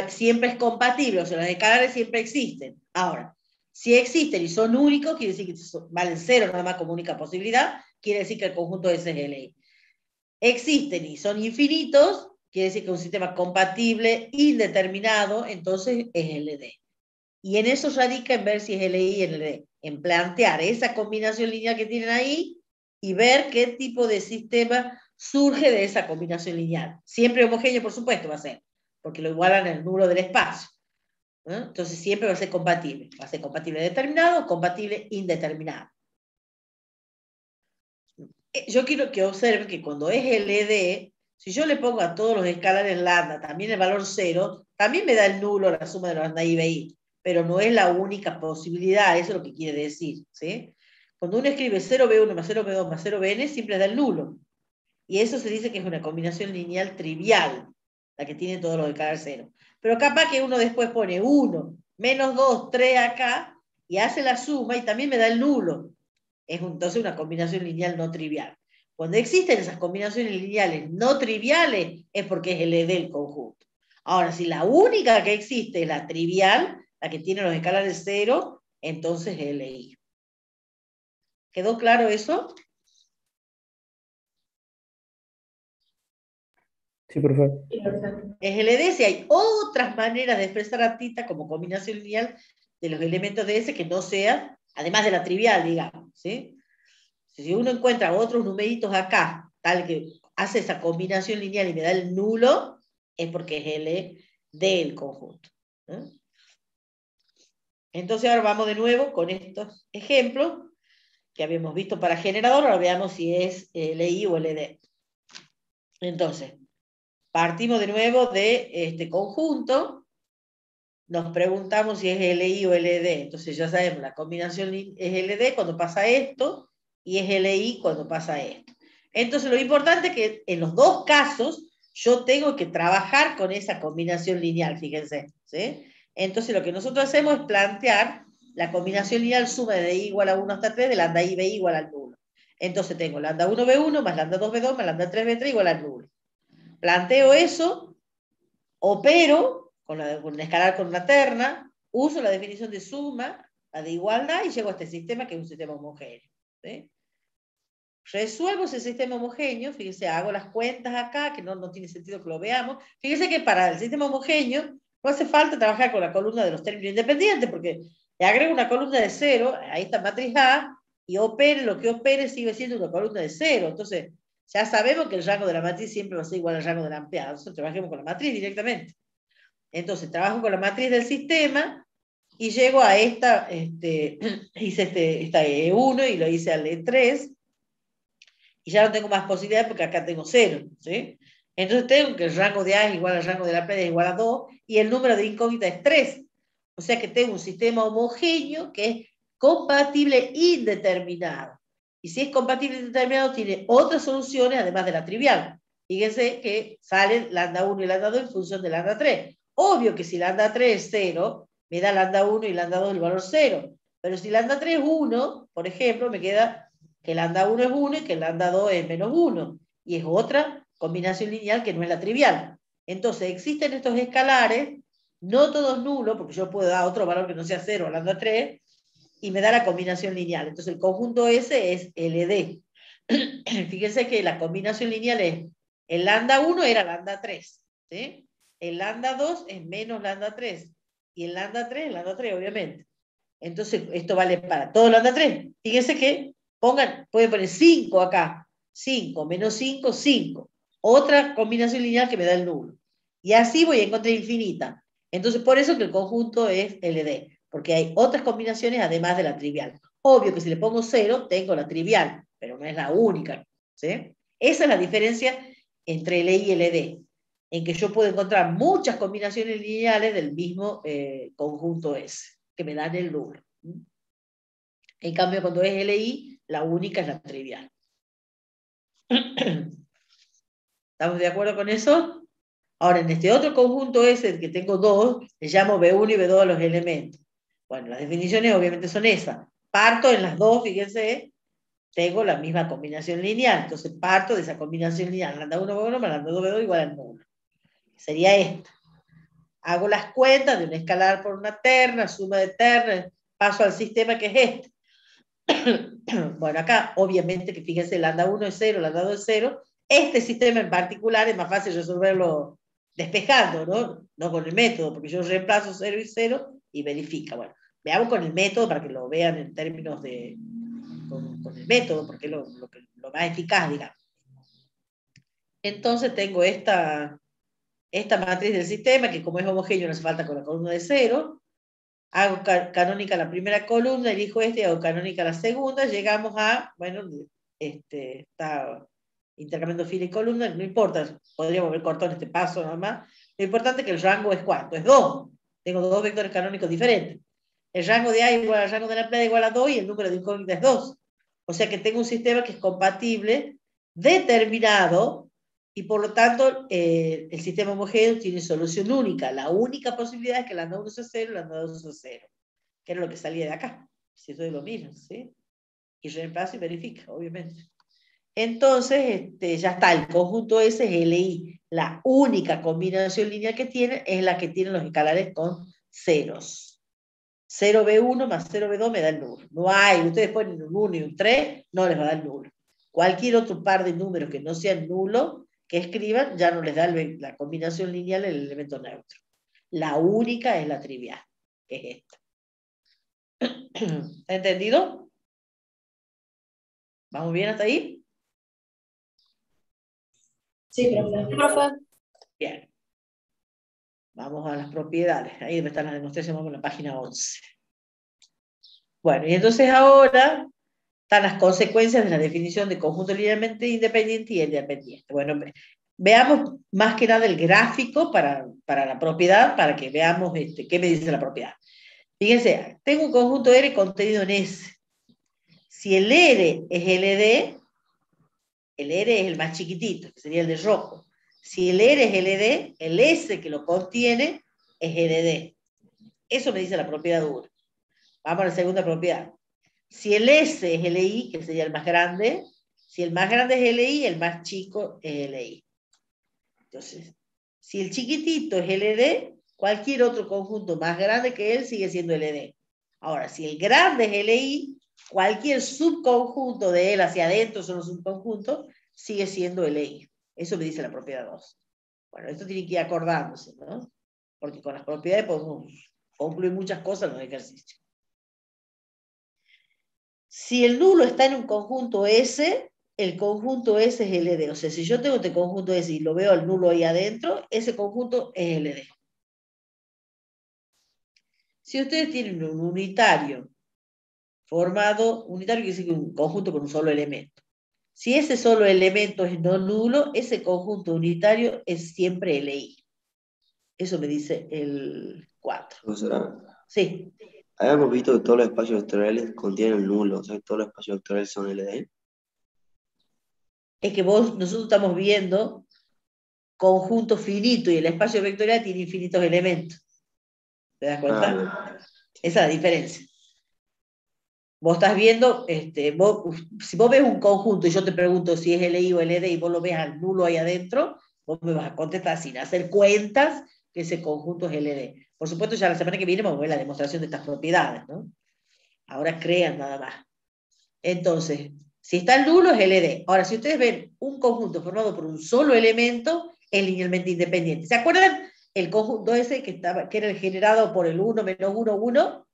siempre es compatible, o sea, los escalares siempre existen. Ahora, Si existen y son únicos, quiere decir que valen 0 nada más como única posibilidad, quiere decir que el conjunto S es LI. Existen y son infinitos, quiere decir que es un sistema compatible, indeterminado, entonces es LD. Y en eso radica en ver si es LI y LD, en plantear esa combinación lineal que tienen ahí y ver qué tipo de sistema surge de esa combinación lineal. Siempre homogéneo, por supuesto, va a ser, porque lo igualan el nulo del espacio. Entonces siempre va a ser compatible. Va a ser compatible determinado o compatible indeterminado. Yo quiero que observen que cuando es LD, si yo le pongo a todos los escalares lambda también el valor 0, también me da el nulo la suma de los lambda I, BI, pero no es la única posibilidad, eso es lo que quiere decir, ¿sí? Cuando uno escribe 0B1 más 0B2 más 0BN, siempre da el nulo. Y eso se dice que es una combinación lineal trivial, la que tiene todos los escalares 0. Pero capaz que uno después pone 1, menos 2, 3 acá, y hace la suma y también me da el nulo. Es entonces una combinación lineal no trivial. Cuando existen esas combinaciones lineales no triviales, es porque es LD del conjunto. Ahora, si la única que existe es la trivial, la que tiene los escalares 0, entonces es LI. ¿Quedó claro eso? Sí, profe. Es LD si hay otras maneras de expresar a tita como combinación lineal de los elementos de S que no sean, además de la trivial, digamos, ¿sí? Si uno encuentra otros numeritos acá, tal que hace esa combinación lineal y me da el nulo, es porque es L del conjunto. Entonces ahora vamos de nuevo con estos ejemplos que habíamos visto para generador, ahora veamos si es LI o LD. Entonces, partimos de nuevo de este conjunto, nos preguntamos si es LI o LD, entonces ya sabemos, la combinación es LD cuando pasa esto, y es LI cuando pasa esto. Entonces lo importante es que en los dos casos yo tengo que trabajar con esa combinación lineal, fíjense, ¿sí? Entonces lo que nosotros hacemos es plantear la combinación lineal suma de I igual a 1 hasta 3 de lambda I, B igual al nulo. Entonces tengo lambda 1B1 más lambda 2B2 más lambda 3B3 igual al nulo. Planteo eso, opero con un escalar con una terna, uso la definición de suma, la de igualdad, y llego a este sistema que es un sistema homogéneo, ¿sí? Resuelvo ese sistema homogéneo, fíjense, hago las cuentas acá, que no tiene sentido que lo veamos. Fíjense que para el sistema homogéneo no hace falta trabajar con la columna de los términos independientes, porque le agrego una columna de 0, ahí está matriz A, y opere lo que opere sigue siendo una columna de 0. Entonces, ya sabemos que el rango de la matriz siempre va a ser igual al rango de la ampliada. Entonces, trabajemos con la matriz directamente. Entonces, trabajo con la matriz del sistema y llego a esta, hice esta E1 y lo hice al E3, y ya no tengo más posibilidades porque acá tengo 0, ¿sí? Entonces tengo que el rango de A es igual al rango de la ampliada es igual a 2, y el número de incógnita es 3. O sea que tengo un sistema homogéneo que es compatible indeterminado. Y si es compatible indeterminado, tiene otras soluciones además de la trivial. Fíjense que salen lambda 1 y lambda 2 en función de lambda 3. Obvio que si lambda 3 es 0, me da lambda 1 y lambda 2 el valor 0. Pero si lambda 3 es 1, por ejemplo, me queda que lambda 1 es 1 y que lambda 2 es menos 1. Y es otra combinación lineal que no es la trivial. Entonces, existen estos escalares, no todos nulos, porque yo puedo dar otro valor que no sea 0 o lambda 3, y me da la combinación lineal. Entonces, el conjunto S es LD. Fíjense que la combinación lineal es, el lambda 1 era lambda 3, ¿sí? El lambda 2 es menos lambda 3, y el lambda 3 es lambda 3, obviamente. Entonces, esto vale para todo lambda 3. Fíjense que pueden poner 5 acá. 5 menos 5, 5. Otra combinación lineal que me da el nulo. Y así voy a encontrar infinita. Entonces, por eso que el conjunto es LD. Porque hay otras combinaciones además de la trivial. Obvio que si le pongo 0, tengo la trivial, pero no es la única, ¿sí? Esa es la diferencia entre LI y LD, en que yo puedo encontrar muchas combinaciones lineales del mismo conjunto S, que me dan el nulo. En cambio, cuando es LI, la única es la trivial. ¿Estamos de acuerdo con eso? Ahora, en este otro conjunto S, que tengo dos, le llamo B1 y B2 a los elementos. Bueno, las definiciones obviamente son esas. Parto en las dos, fíjense, tengo la misma combinación lineal. Entonces parto de esa combinación lineal. Lambda 1, B1 más lambda 2, B2 igual al nulo. Sería esta. Hago las cuentas de un escalar por una terna, suma de ternas, paso al sistema que es este. Bueno, acá obviamente que fíjense, lambda 1 es 0, lambda 2 es 0. Este sistema en particular es más fácil resolverlo despejando, ¿no? No con el método, porque yo reemplazo 0 y 0 y verifica. Bueno, veamos con el método para que lo vean en términos de... con el método, porque es lo más eficaz, digamos. Entonces tengo esta matriz del sistema, que como es homogéneo no hace falta con la columna de 0. Hago canónica la primera columna, elijo y hago canónica la segunda, llegamos a, bueno, está intercambiando fila y columna, no importa, podríamos haber cortado en este paso nada más. Lo importante es que el rango es ¿cuánto? Es 2. Tengo 2 vectores canónicos diferentes. El rango de A igual al rango de la ampliada igual a 2 y el número de incógnitas es 2. O sea que tengo un sistema que es compatible, determinado, y por lo tanto el sistema homogéneo tiene solución única. La única posibilidad es que lambda 1 sea 0 y lambda 2 sea 0, que era lo que salía de acá. Si eso es lo mismo, ¿sí? Y reemplazo y verifica, obviamente. Entonces, ya está, el conjunto S es LI. La única combinación lineal que tiene es la que tienen los escalares con ceros. 0B1 más 0B2 me da el nulo. No hay, ustedes ponen un 1 y un 3, no les va a dar el nulo. Cualquier otro par de números que no sean nulo, que escriban, ya no les da la combinación lineal el elemento neutro. La única es la trivial, que es esta. ¿Está entendido? ¿Vamos bien hasta ahí? Sí, profe. Bien. Vamos a las propiedades. Ahí debe estar la demostración, vamos a la página 11. Bueno, y entonces ahora están las consecuencias de la definición de conjunto linealmente independiente y independiente. Bueno, veamos más que nada el gráfico para la propiedad, para que veamos qué me dice la propiedad. Fíjense, tengo un conjunto R contenido en S. Si el R es LD, el R es el más chiquitito, que sería el de rojo. Si el R es LD, el S que lo contiene es LD. Eso me dice la propiedad 1. Vamos a la segunda propiedad. Si el S es LI, que sería el más grande, si el más grande es LI, el más chico es LI. Entonces, si el chiquitito es LD, cualquier otro conjunto más grande que él sigue siendo LD. Ahora, si el grande es LI, cualquier subconjunto de él hacia adentro, son los subconjuntos, sigue siendo LI. Eso me dice la propiedad 2. Bueno, esto tiene que ir acordándose, ¿no? Porque con las propiedades podemos concluir muchas cosas en los ejercicios. Si el nulo está en un conjunto S, el conjunto S es LD. O sea, si yo tengo este conjunto S y lo veo al nulo ahí adentro, ese conjunto es LD. Si ustedes tienen un unitario formado, unitario quiere decir un conjunto con un solo elemento. Si ese solo elemento es no nulo, ese conjunto unitario es siempre LI. Eso me dice el 4. Profesora, Sí. habíamos visto que todos los espacios vectoriales contienen nulo, o sea que todos los espacios vectoriales son LD. Es que nosotros estamos viendo conjunto finito y el espacio vectorial tiene infinitos elementos. ¿Te das cuenta? Esa es la diferencia. Vos estás viendo, si vos ves un conjunto y yo te pregunto si es LI o LD y vos lo ves al nulo ahí adentro, vos me vas a contestar sin hacer cuentas que ese conjunto es LD. Por supuesto, ya la semana que viene vamos a ver la demostración de estas propiedades, ¿no? Ahora crean nada más. Entonces, si está el nulo es LD. Ahora, si ustedes ven un conjunto formado por un solo elemento, es linealmente independiente. ¿Se acuerdan el conjunto ese que era el generado por el 1 menos 1, 1?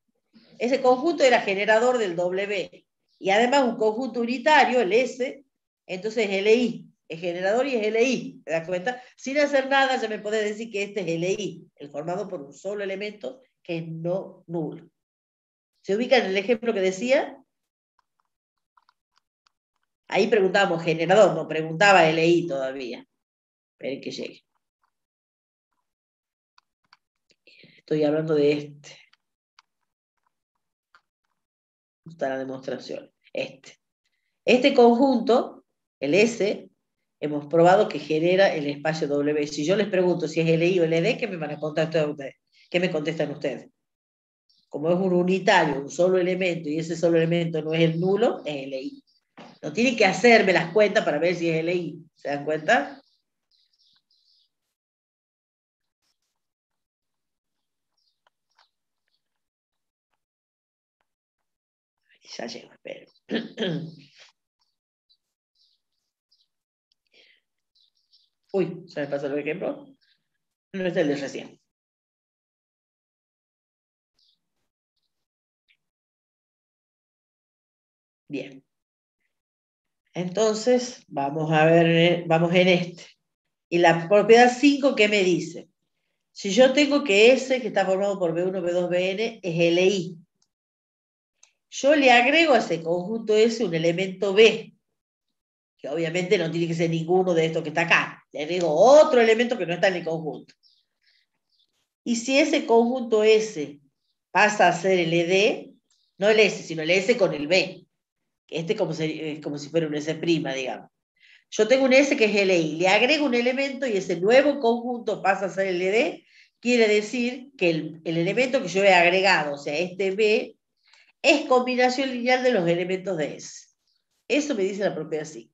Ese conjunto era generador del W. Y además un conjunto unitario, el S, entonces es LI. Es generador y es LI. ¿Te das cuenta? Sin hacer nada, ya me podés decir que este es LI, el formado por un solo elemento que es no nulo. ¿Se ubica en el ejemplo que decía? Ahí preguntábamos generador, no preguntaba LI todavía. Esperen que llegue. Estoy hablando de este. ¿Dónde está la demostración? Este conjunto, el S, hemos probado que genera el espacio W. Si yo les pregunto si es LI o LD, ¿qué me van a contestar ustedes? ¿Qué me contestan ustedes? Como es un unitario, un solo elemento, y ese solo elemento no es el nulo, es LI. No tienen que hacerme las cuentas para ver si es LI. ¿Se dan cuenta? Ya llego, espero. Uy, se me pasó el ejemplo. No es el de recién. Bien. Entonces, vamos a ver, vamos en este. Y la propiedad 5, ¿qué me dice? Si yo tengo que S, que está formado por B1, B2, Bn, es LI. Yo le agrego a ese conjunto S un elemento B, que obviamente no tiene que ser ninguno de estos que está acá. Le agrego otro elemento que no está en el conjunto. Y si ese conjunto S pasa a ser el ED, no el S, sino el S con el B, que este es como si fuera un S', digamos. Yo tengo un S que es LI, le agrego un elemento y ese nuevo conjunto pasa a ser el ED, quiere decir que el elemento que yo he agregado, o sea, este B, es combinación lineal de los elementos de S. Eso me dice la propiedad 5.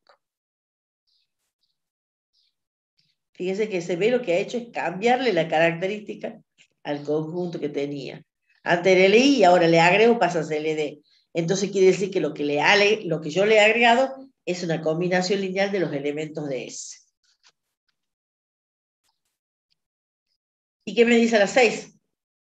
Fíjense que ese B lo que ha hecho es cambiarle la característica al conjunto que tenía. Antes era LI y ahora le agrego, pasa a ser LD. Entonces quiere decir que lo que yo le he agregado es una combinación lineal de los elementos de S. ¿Y qué me dice la 6?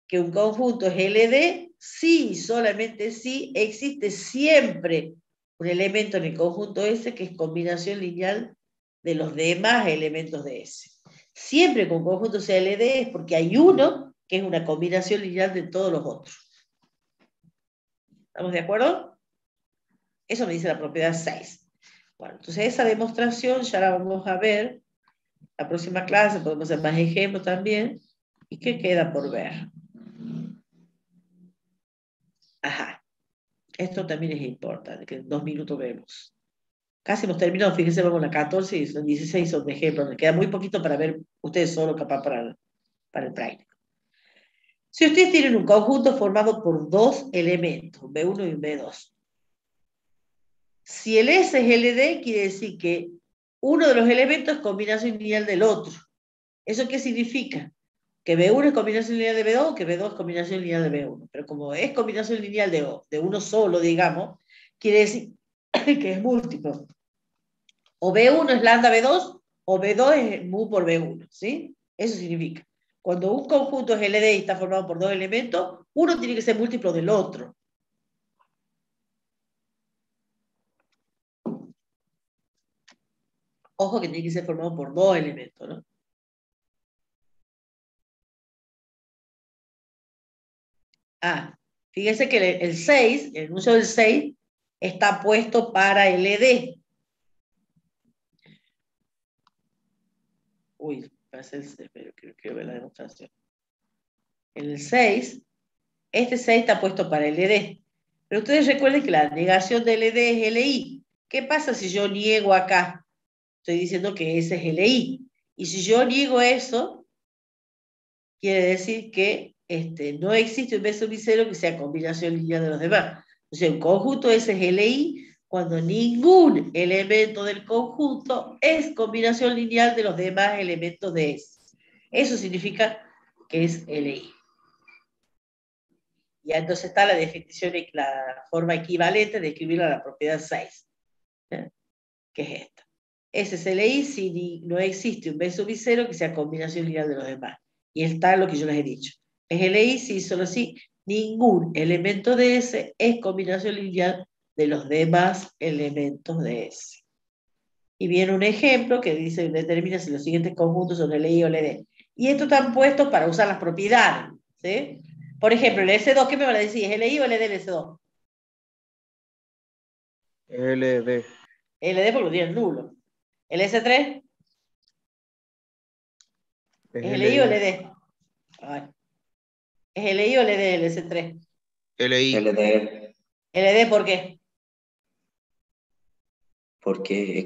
Que un conjunto es LD si, solamente si, existe siempre un elemento en el conjunto S que es combinación lineal de los demás elementos de S. Siempre que un conjunto sea LD es porque hay uno que es una combinación lineal de todos los otros. ¿Estamos de acuerdo? Eso me dice la propiedad 6. Bueno, entonces esa demostración ya la vamos a ver la próxima clase, podemos hacer más ejemplos también. ¿Y qué queda por ver? Ajá. Esto también es importante, que en 2 minutos vemos. Casi hemos terminado, fíjense, vamos a la 14 y son 16 son de ejemplos. Me queda muy poquito para ver ustedes solo capaz para el práctico. Si ustedes tienen un conjunto formado por 2 elementos, B1 y B2, si el S es LD, quiere decir que uno de los elementos es combinación lineal del otro. ¿Eso qué significa? Que B1 es combinación lineal de B2 o que B2 es combinación lineal de B1. Pero como es combinación lineal de uno solo, digamos, quiere decir que es múltiplo. O B1 es lambda B2 o B2 es mu por B1, ¿sí? Eso significa. Cuando un conjunto es LD y está formado por 2 elementos, uno tiene que ser múltiplo del otro. Ojo que tiene que ser formado por 2 elementos, ¿no? Ah, fíjense que el 6, el enunciado del 6, está puesto para LD. Uy, parece el 6, pero quiero ver la demostración. En el 6, este 6 está puesto para LD. Pero ustedes recuerden que la negación de LD es LI. ¿Qué pasa si yo niego acá? Estoy diciendo que ese es LI. Y si yo niego eso, quiere decir que no existe un B sub I 0 que sea combinación lineal de los demás. O sea, un conjunto ese es LI cuando ningún elemento del conjunto es combinación lineal de los demás elementos de S. Eso significa que es LI. Y entonces está la definición y la forma equivalente de escribirla a la propiedad 6, ¿eh? Que es esta. Ese es LI si no existe un B sub I 0 que sea combinación lineal de los demás. Y está lo que yo les he dicho. Es LI si solo si ningún elemento de S es combinación lineal de los demás elementos de S. Y viene un ejemplo que dice, determina si los siguientes conjuntos son LI o LD. Y estos están puestos para usar las propiedades, ¿sí? Por ejemplo, el S2, ¿qué me van a decir? ¿Es LI o LD el S2? LD. LD porque lo tienen nulo. ¿El S3? ¿Es LI o LD? Ay. ¿Es LI o LD el S3? LI. LD, ¿LD por qué? porque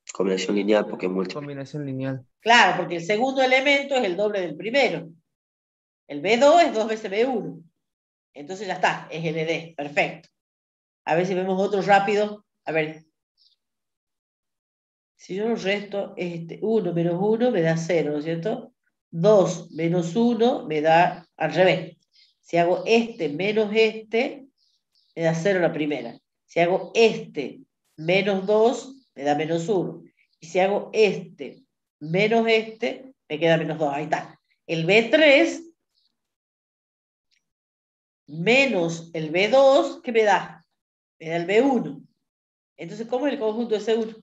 es combinación lineal, porque es múltiple. Combinación lineal. Claro, porque el segundo elemento es el doble del primero. El B2 es 2 veces B1. Entonces ya está, es LD, perfecto. A ver si vemos otro rápido. A ver. Si yo lo resto, 1 menos 1 me da 0, ¿no es cierto? 2 menos 1 me da al revés. Si hago este menos este, me da 0 la primera. Si hago este menos 2, me da menos 1. Y si hago este menos este, me queda menos 2. Ahí está. El B3 menos el B2, ¿qué me da? Me da el B1. Entonces, ¿cómo es el conjunto de C1?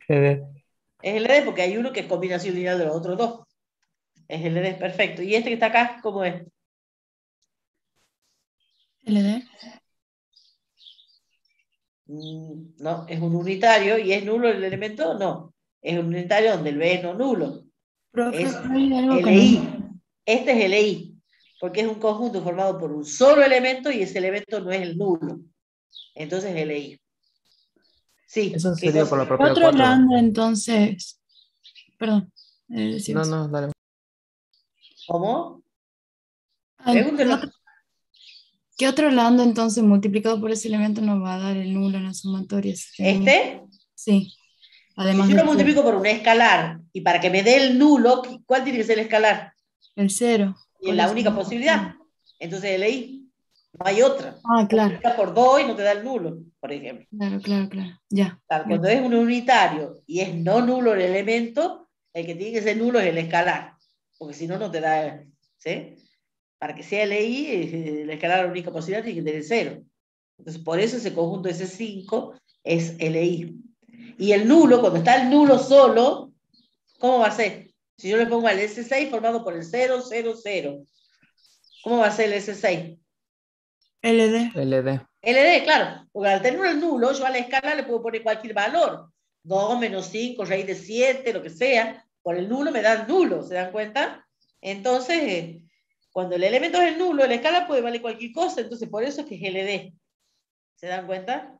LD. Es LD porque hay uno que es combinación lineal de los otros dos. Es LD, perfecto. ¿Y este que está acá, cómo es? LD. No, es un unitario. ¿Y es nulo el elemento? No. Es un unitario donde el B es no nulo. Profe, Es hay algo que LI. no. Este es LI, porque es un conjunto formado por un solo elemento y ese elemento no es el nulo. Entonces es LI. Sí, Eso ¿qué sería por la cosa? ¿Qué propiedad otro 4. lambda entonces? Perdón. No, decimos. no, dale. ¿Cómo? Ay, Pregúntelo. ¿qué otro lambda entonces multiplicado por ese elemento nos va a dar el nulo en la sumatoria? Si tenemos- Este, Sí, si además yo lo del multiplico por un escalar y para que me dé el nulo, ¿cuál tiene que ser el escalar? el cero. Y es Por la eso única no- posibilidad. Entonces LI. No hay otra. Ah, claro, Multiplica por 2 y no te da el nulo, por ejemplo. claro. Ya. Claro, cuando es un unitario y es no nulo el elemento, el que tiene que ser nulo es el escalar. Porque si no, no te da. ¿Sí? Para que sea LI, el escalar la única posibilidad tiene que tener 0. Entonces, por eso ese conjunto de S5 es LI. Y el nulo, cuando está el nulo solo, ¿cómo va a ser? Si yo le pongo al S6 formado por el 0, 0, 0, ¿cómo va a ser el S6? LD. LD. LD, claro, porque al tener el nulo, yo a la escala le puedo poner cualquier valor. 2 menos 5, raíz de 7, lo que sea. Por el nulo me da el nulo, ¿se dan cuenta? Entonces, cuando el elemento es el nulo, la escala puede valer cualquier cosa, entonces por eso es que es LD. ¿Se dan cuenta?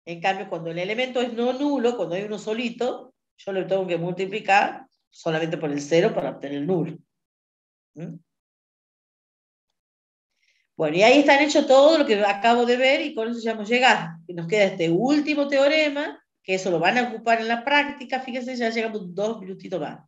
En cambio, cuando el elemento es no nulo, cuando hay uno solito, yo lo tengo que multiplicar solamente por el 0 para obtener el nulo. ¿Mm? Bueno, y ahí están hechos todo lo que acabo de ver y con eso ya hemos llegado. Y nos queda este último teorema, que eso lo van a ocupar en la práctica. Fíjense, ya llegamos 2 minutitos más.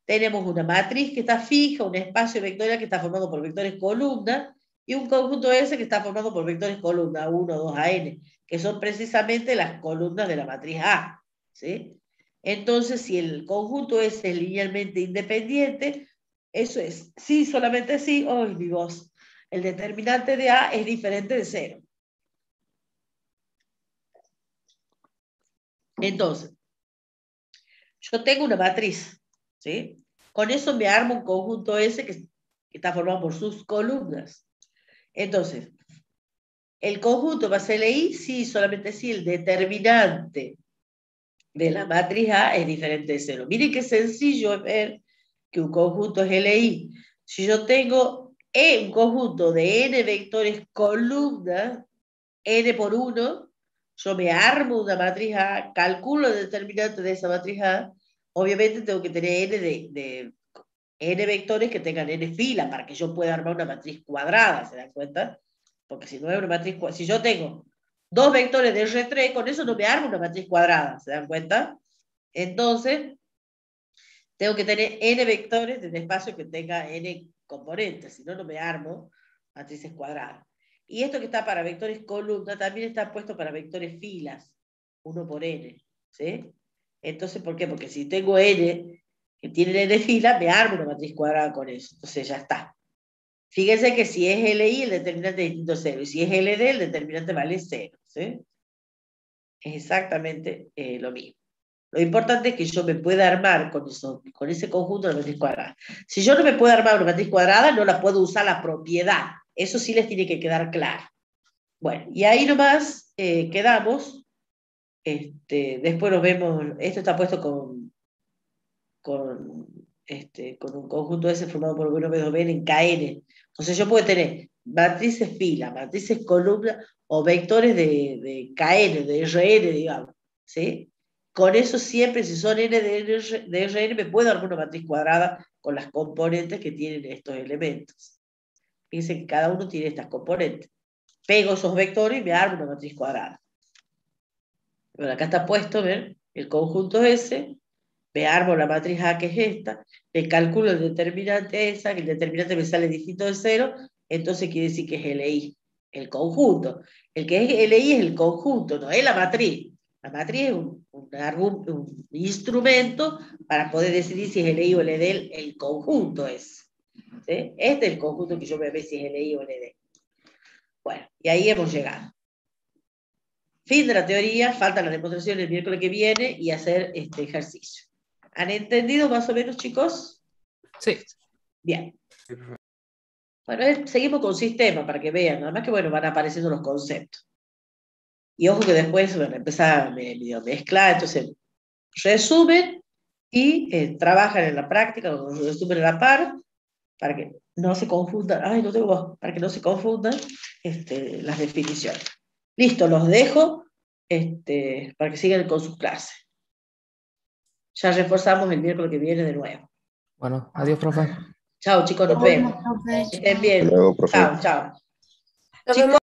Tenemos una matriz que está fija, un espacio vectorial que está formado por vectores columna y un conjunto S que está formado por vectores columna 1, 2, n, que son precisamente las columnas de la matriz A. ¿Sí? Entonces, si el conjunto S es linealmente independiente, eso es sí, solamente sí, ¡ay, mi voz! El determinante de A es diferente de 0. Entonces, yo tengo una matriz, ¿sí? Con eso me armo un conjunto S que está formado por sus columnas. Entonces, el conjunto va a ser LI, sí, solamente si el determinante de la matriz A es diferente de 0. Miren qué sencillo es ver que un conjunto es LI. Si yo tengo un conjunto de n vectores columnas, n por 1, yo me armo una matriz A, calculo el determinante de esa matriz A, obviamente tengo que tener n vectores que tengan n filas para que yo pueda armar una matriz cuadrada, ¿se dan cuenta? Porque si no es una matriz cuadrada, si yo tengo 2 vectores de R3, con eso no me armo una matriz cuadrada, ¿se dan cuenta? Entonces, tengo que tener n vectores de un espacio que tenga n componentes, si no, no me armo matrices cuadradas. Y esto que está para vectores columna también está puesto para vectores filas, 1 por n, ¿sí? Entonces, ¿por qué? Porque si tengo n que tiene n fila, me armo una matriz cuadrada con eso, entonces ya está. Fíjense que si es LI, el determinante es distinto a 0, y si es LD, el determinante vale 0, ¿sí? Es exactamente lo mismo. Lo importante es que yo me pueda armar con ese conjunto de matriz cuadrada. Si yo no me puedo armar una matriz cuadrada, no la puedo usar la propiedad. Eso sí les tiene que quedar claro. Bueno, y ahí nomás quedamos. Después nos vemos. Esto está puesto con un conjunto S formado por 1, B2, B en KN. Entonces yo puedo tener matrices fila, matrices columna o vectores de KN, de RN, digamos. ¿Sí? Con eso siempre, si son n de Rn, me puedo armar una matriz cuadrada con las componentes que tienen estos elementos. Fíjense que cada uno tiene estas componentes. Pego esos vectores y me armo una matriz cuadrada. Bueno, acá está puesto, ¿ven? El conjunto S, me armo la matriz A, que es esta, le calculo el determinante esa, que el determinante me sale distinto de 0, entonces quiere decir que es LI. el conjunto. El que es LI es el conjunto, no es la matriz. La matriz es un instrumento para poder decidir si es LI o LD, el conjunto es. ¿Sí? Este es el conjunto que yo me ve si es LI o LD. Bueno, y ahí hemos llegado. Fin de la teoría, falta la demostración el miércoles que viene y hacer este ejercicio. ¿Han entendido más o menos, chicos? Sí. Bien. Bueno, seguimos con sistema para que vean, nada más que bueno, van apareciendo los conceptos. Y ojo que después van a empezar a mezclar, entonces resumen y trabajan en la práctica, resumen a la par, para que no se confundan, para que no se confundan las definiciones. Listo, los dejo para que sigan con sus clases. Ya reforzamos el miércoles que viene de nuevo. Bueno, adiós, profe. Chao, chicos, nos vemos. Que estén bien. Hasta luego, profe. Chao, chao. Nos vemos.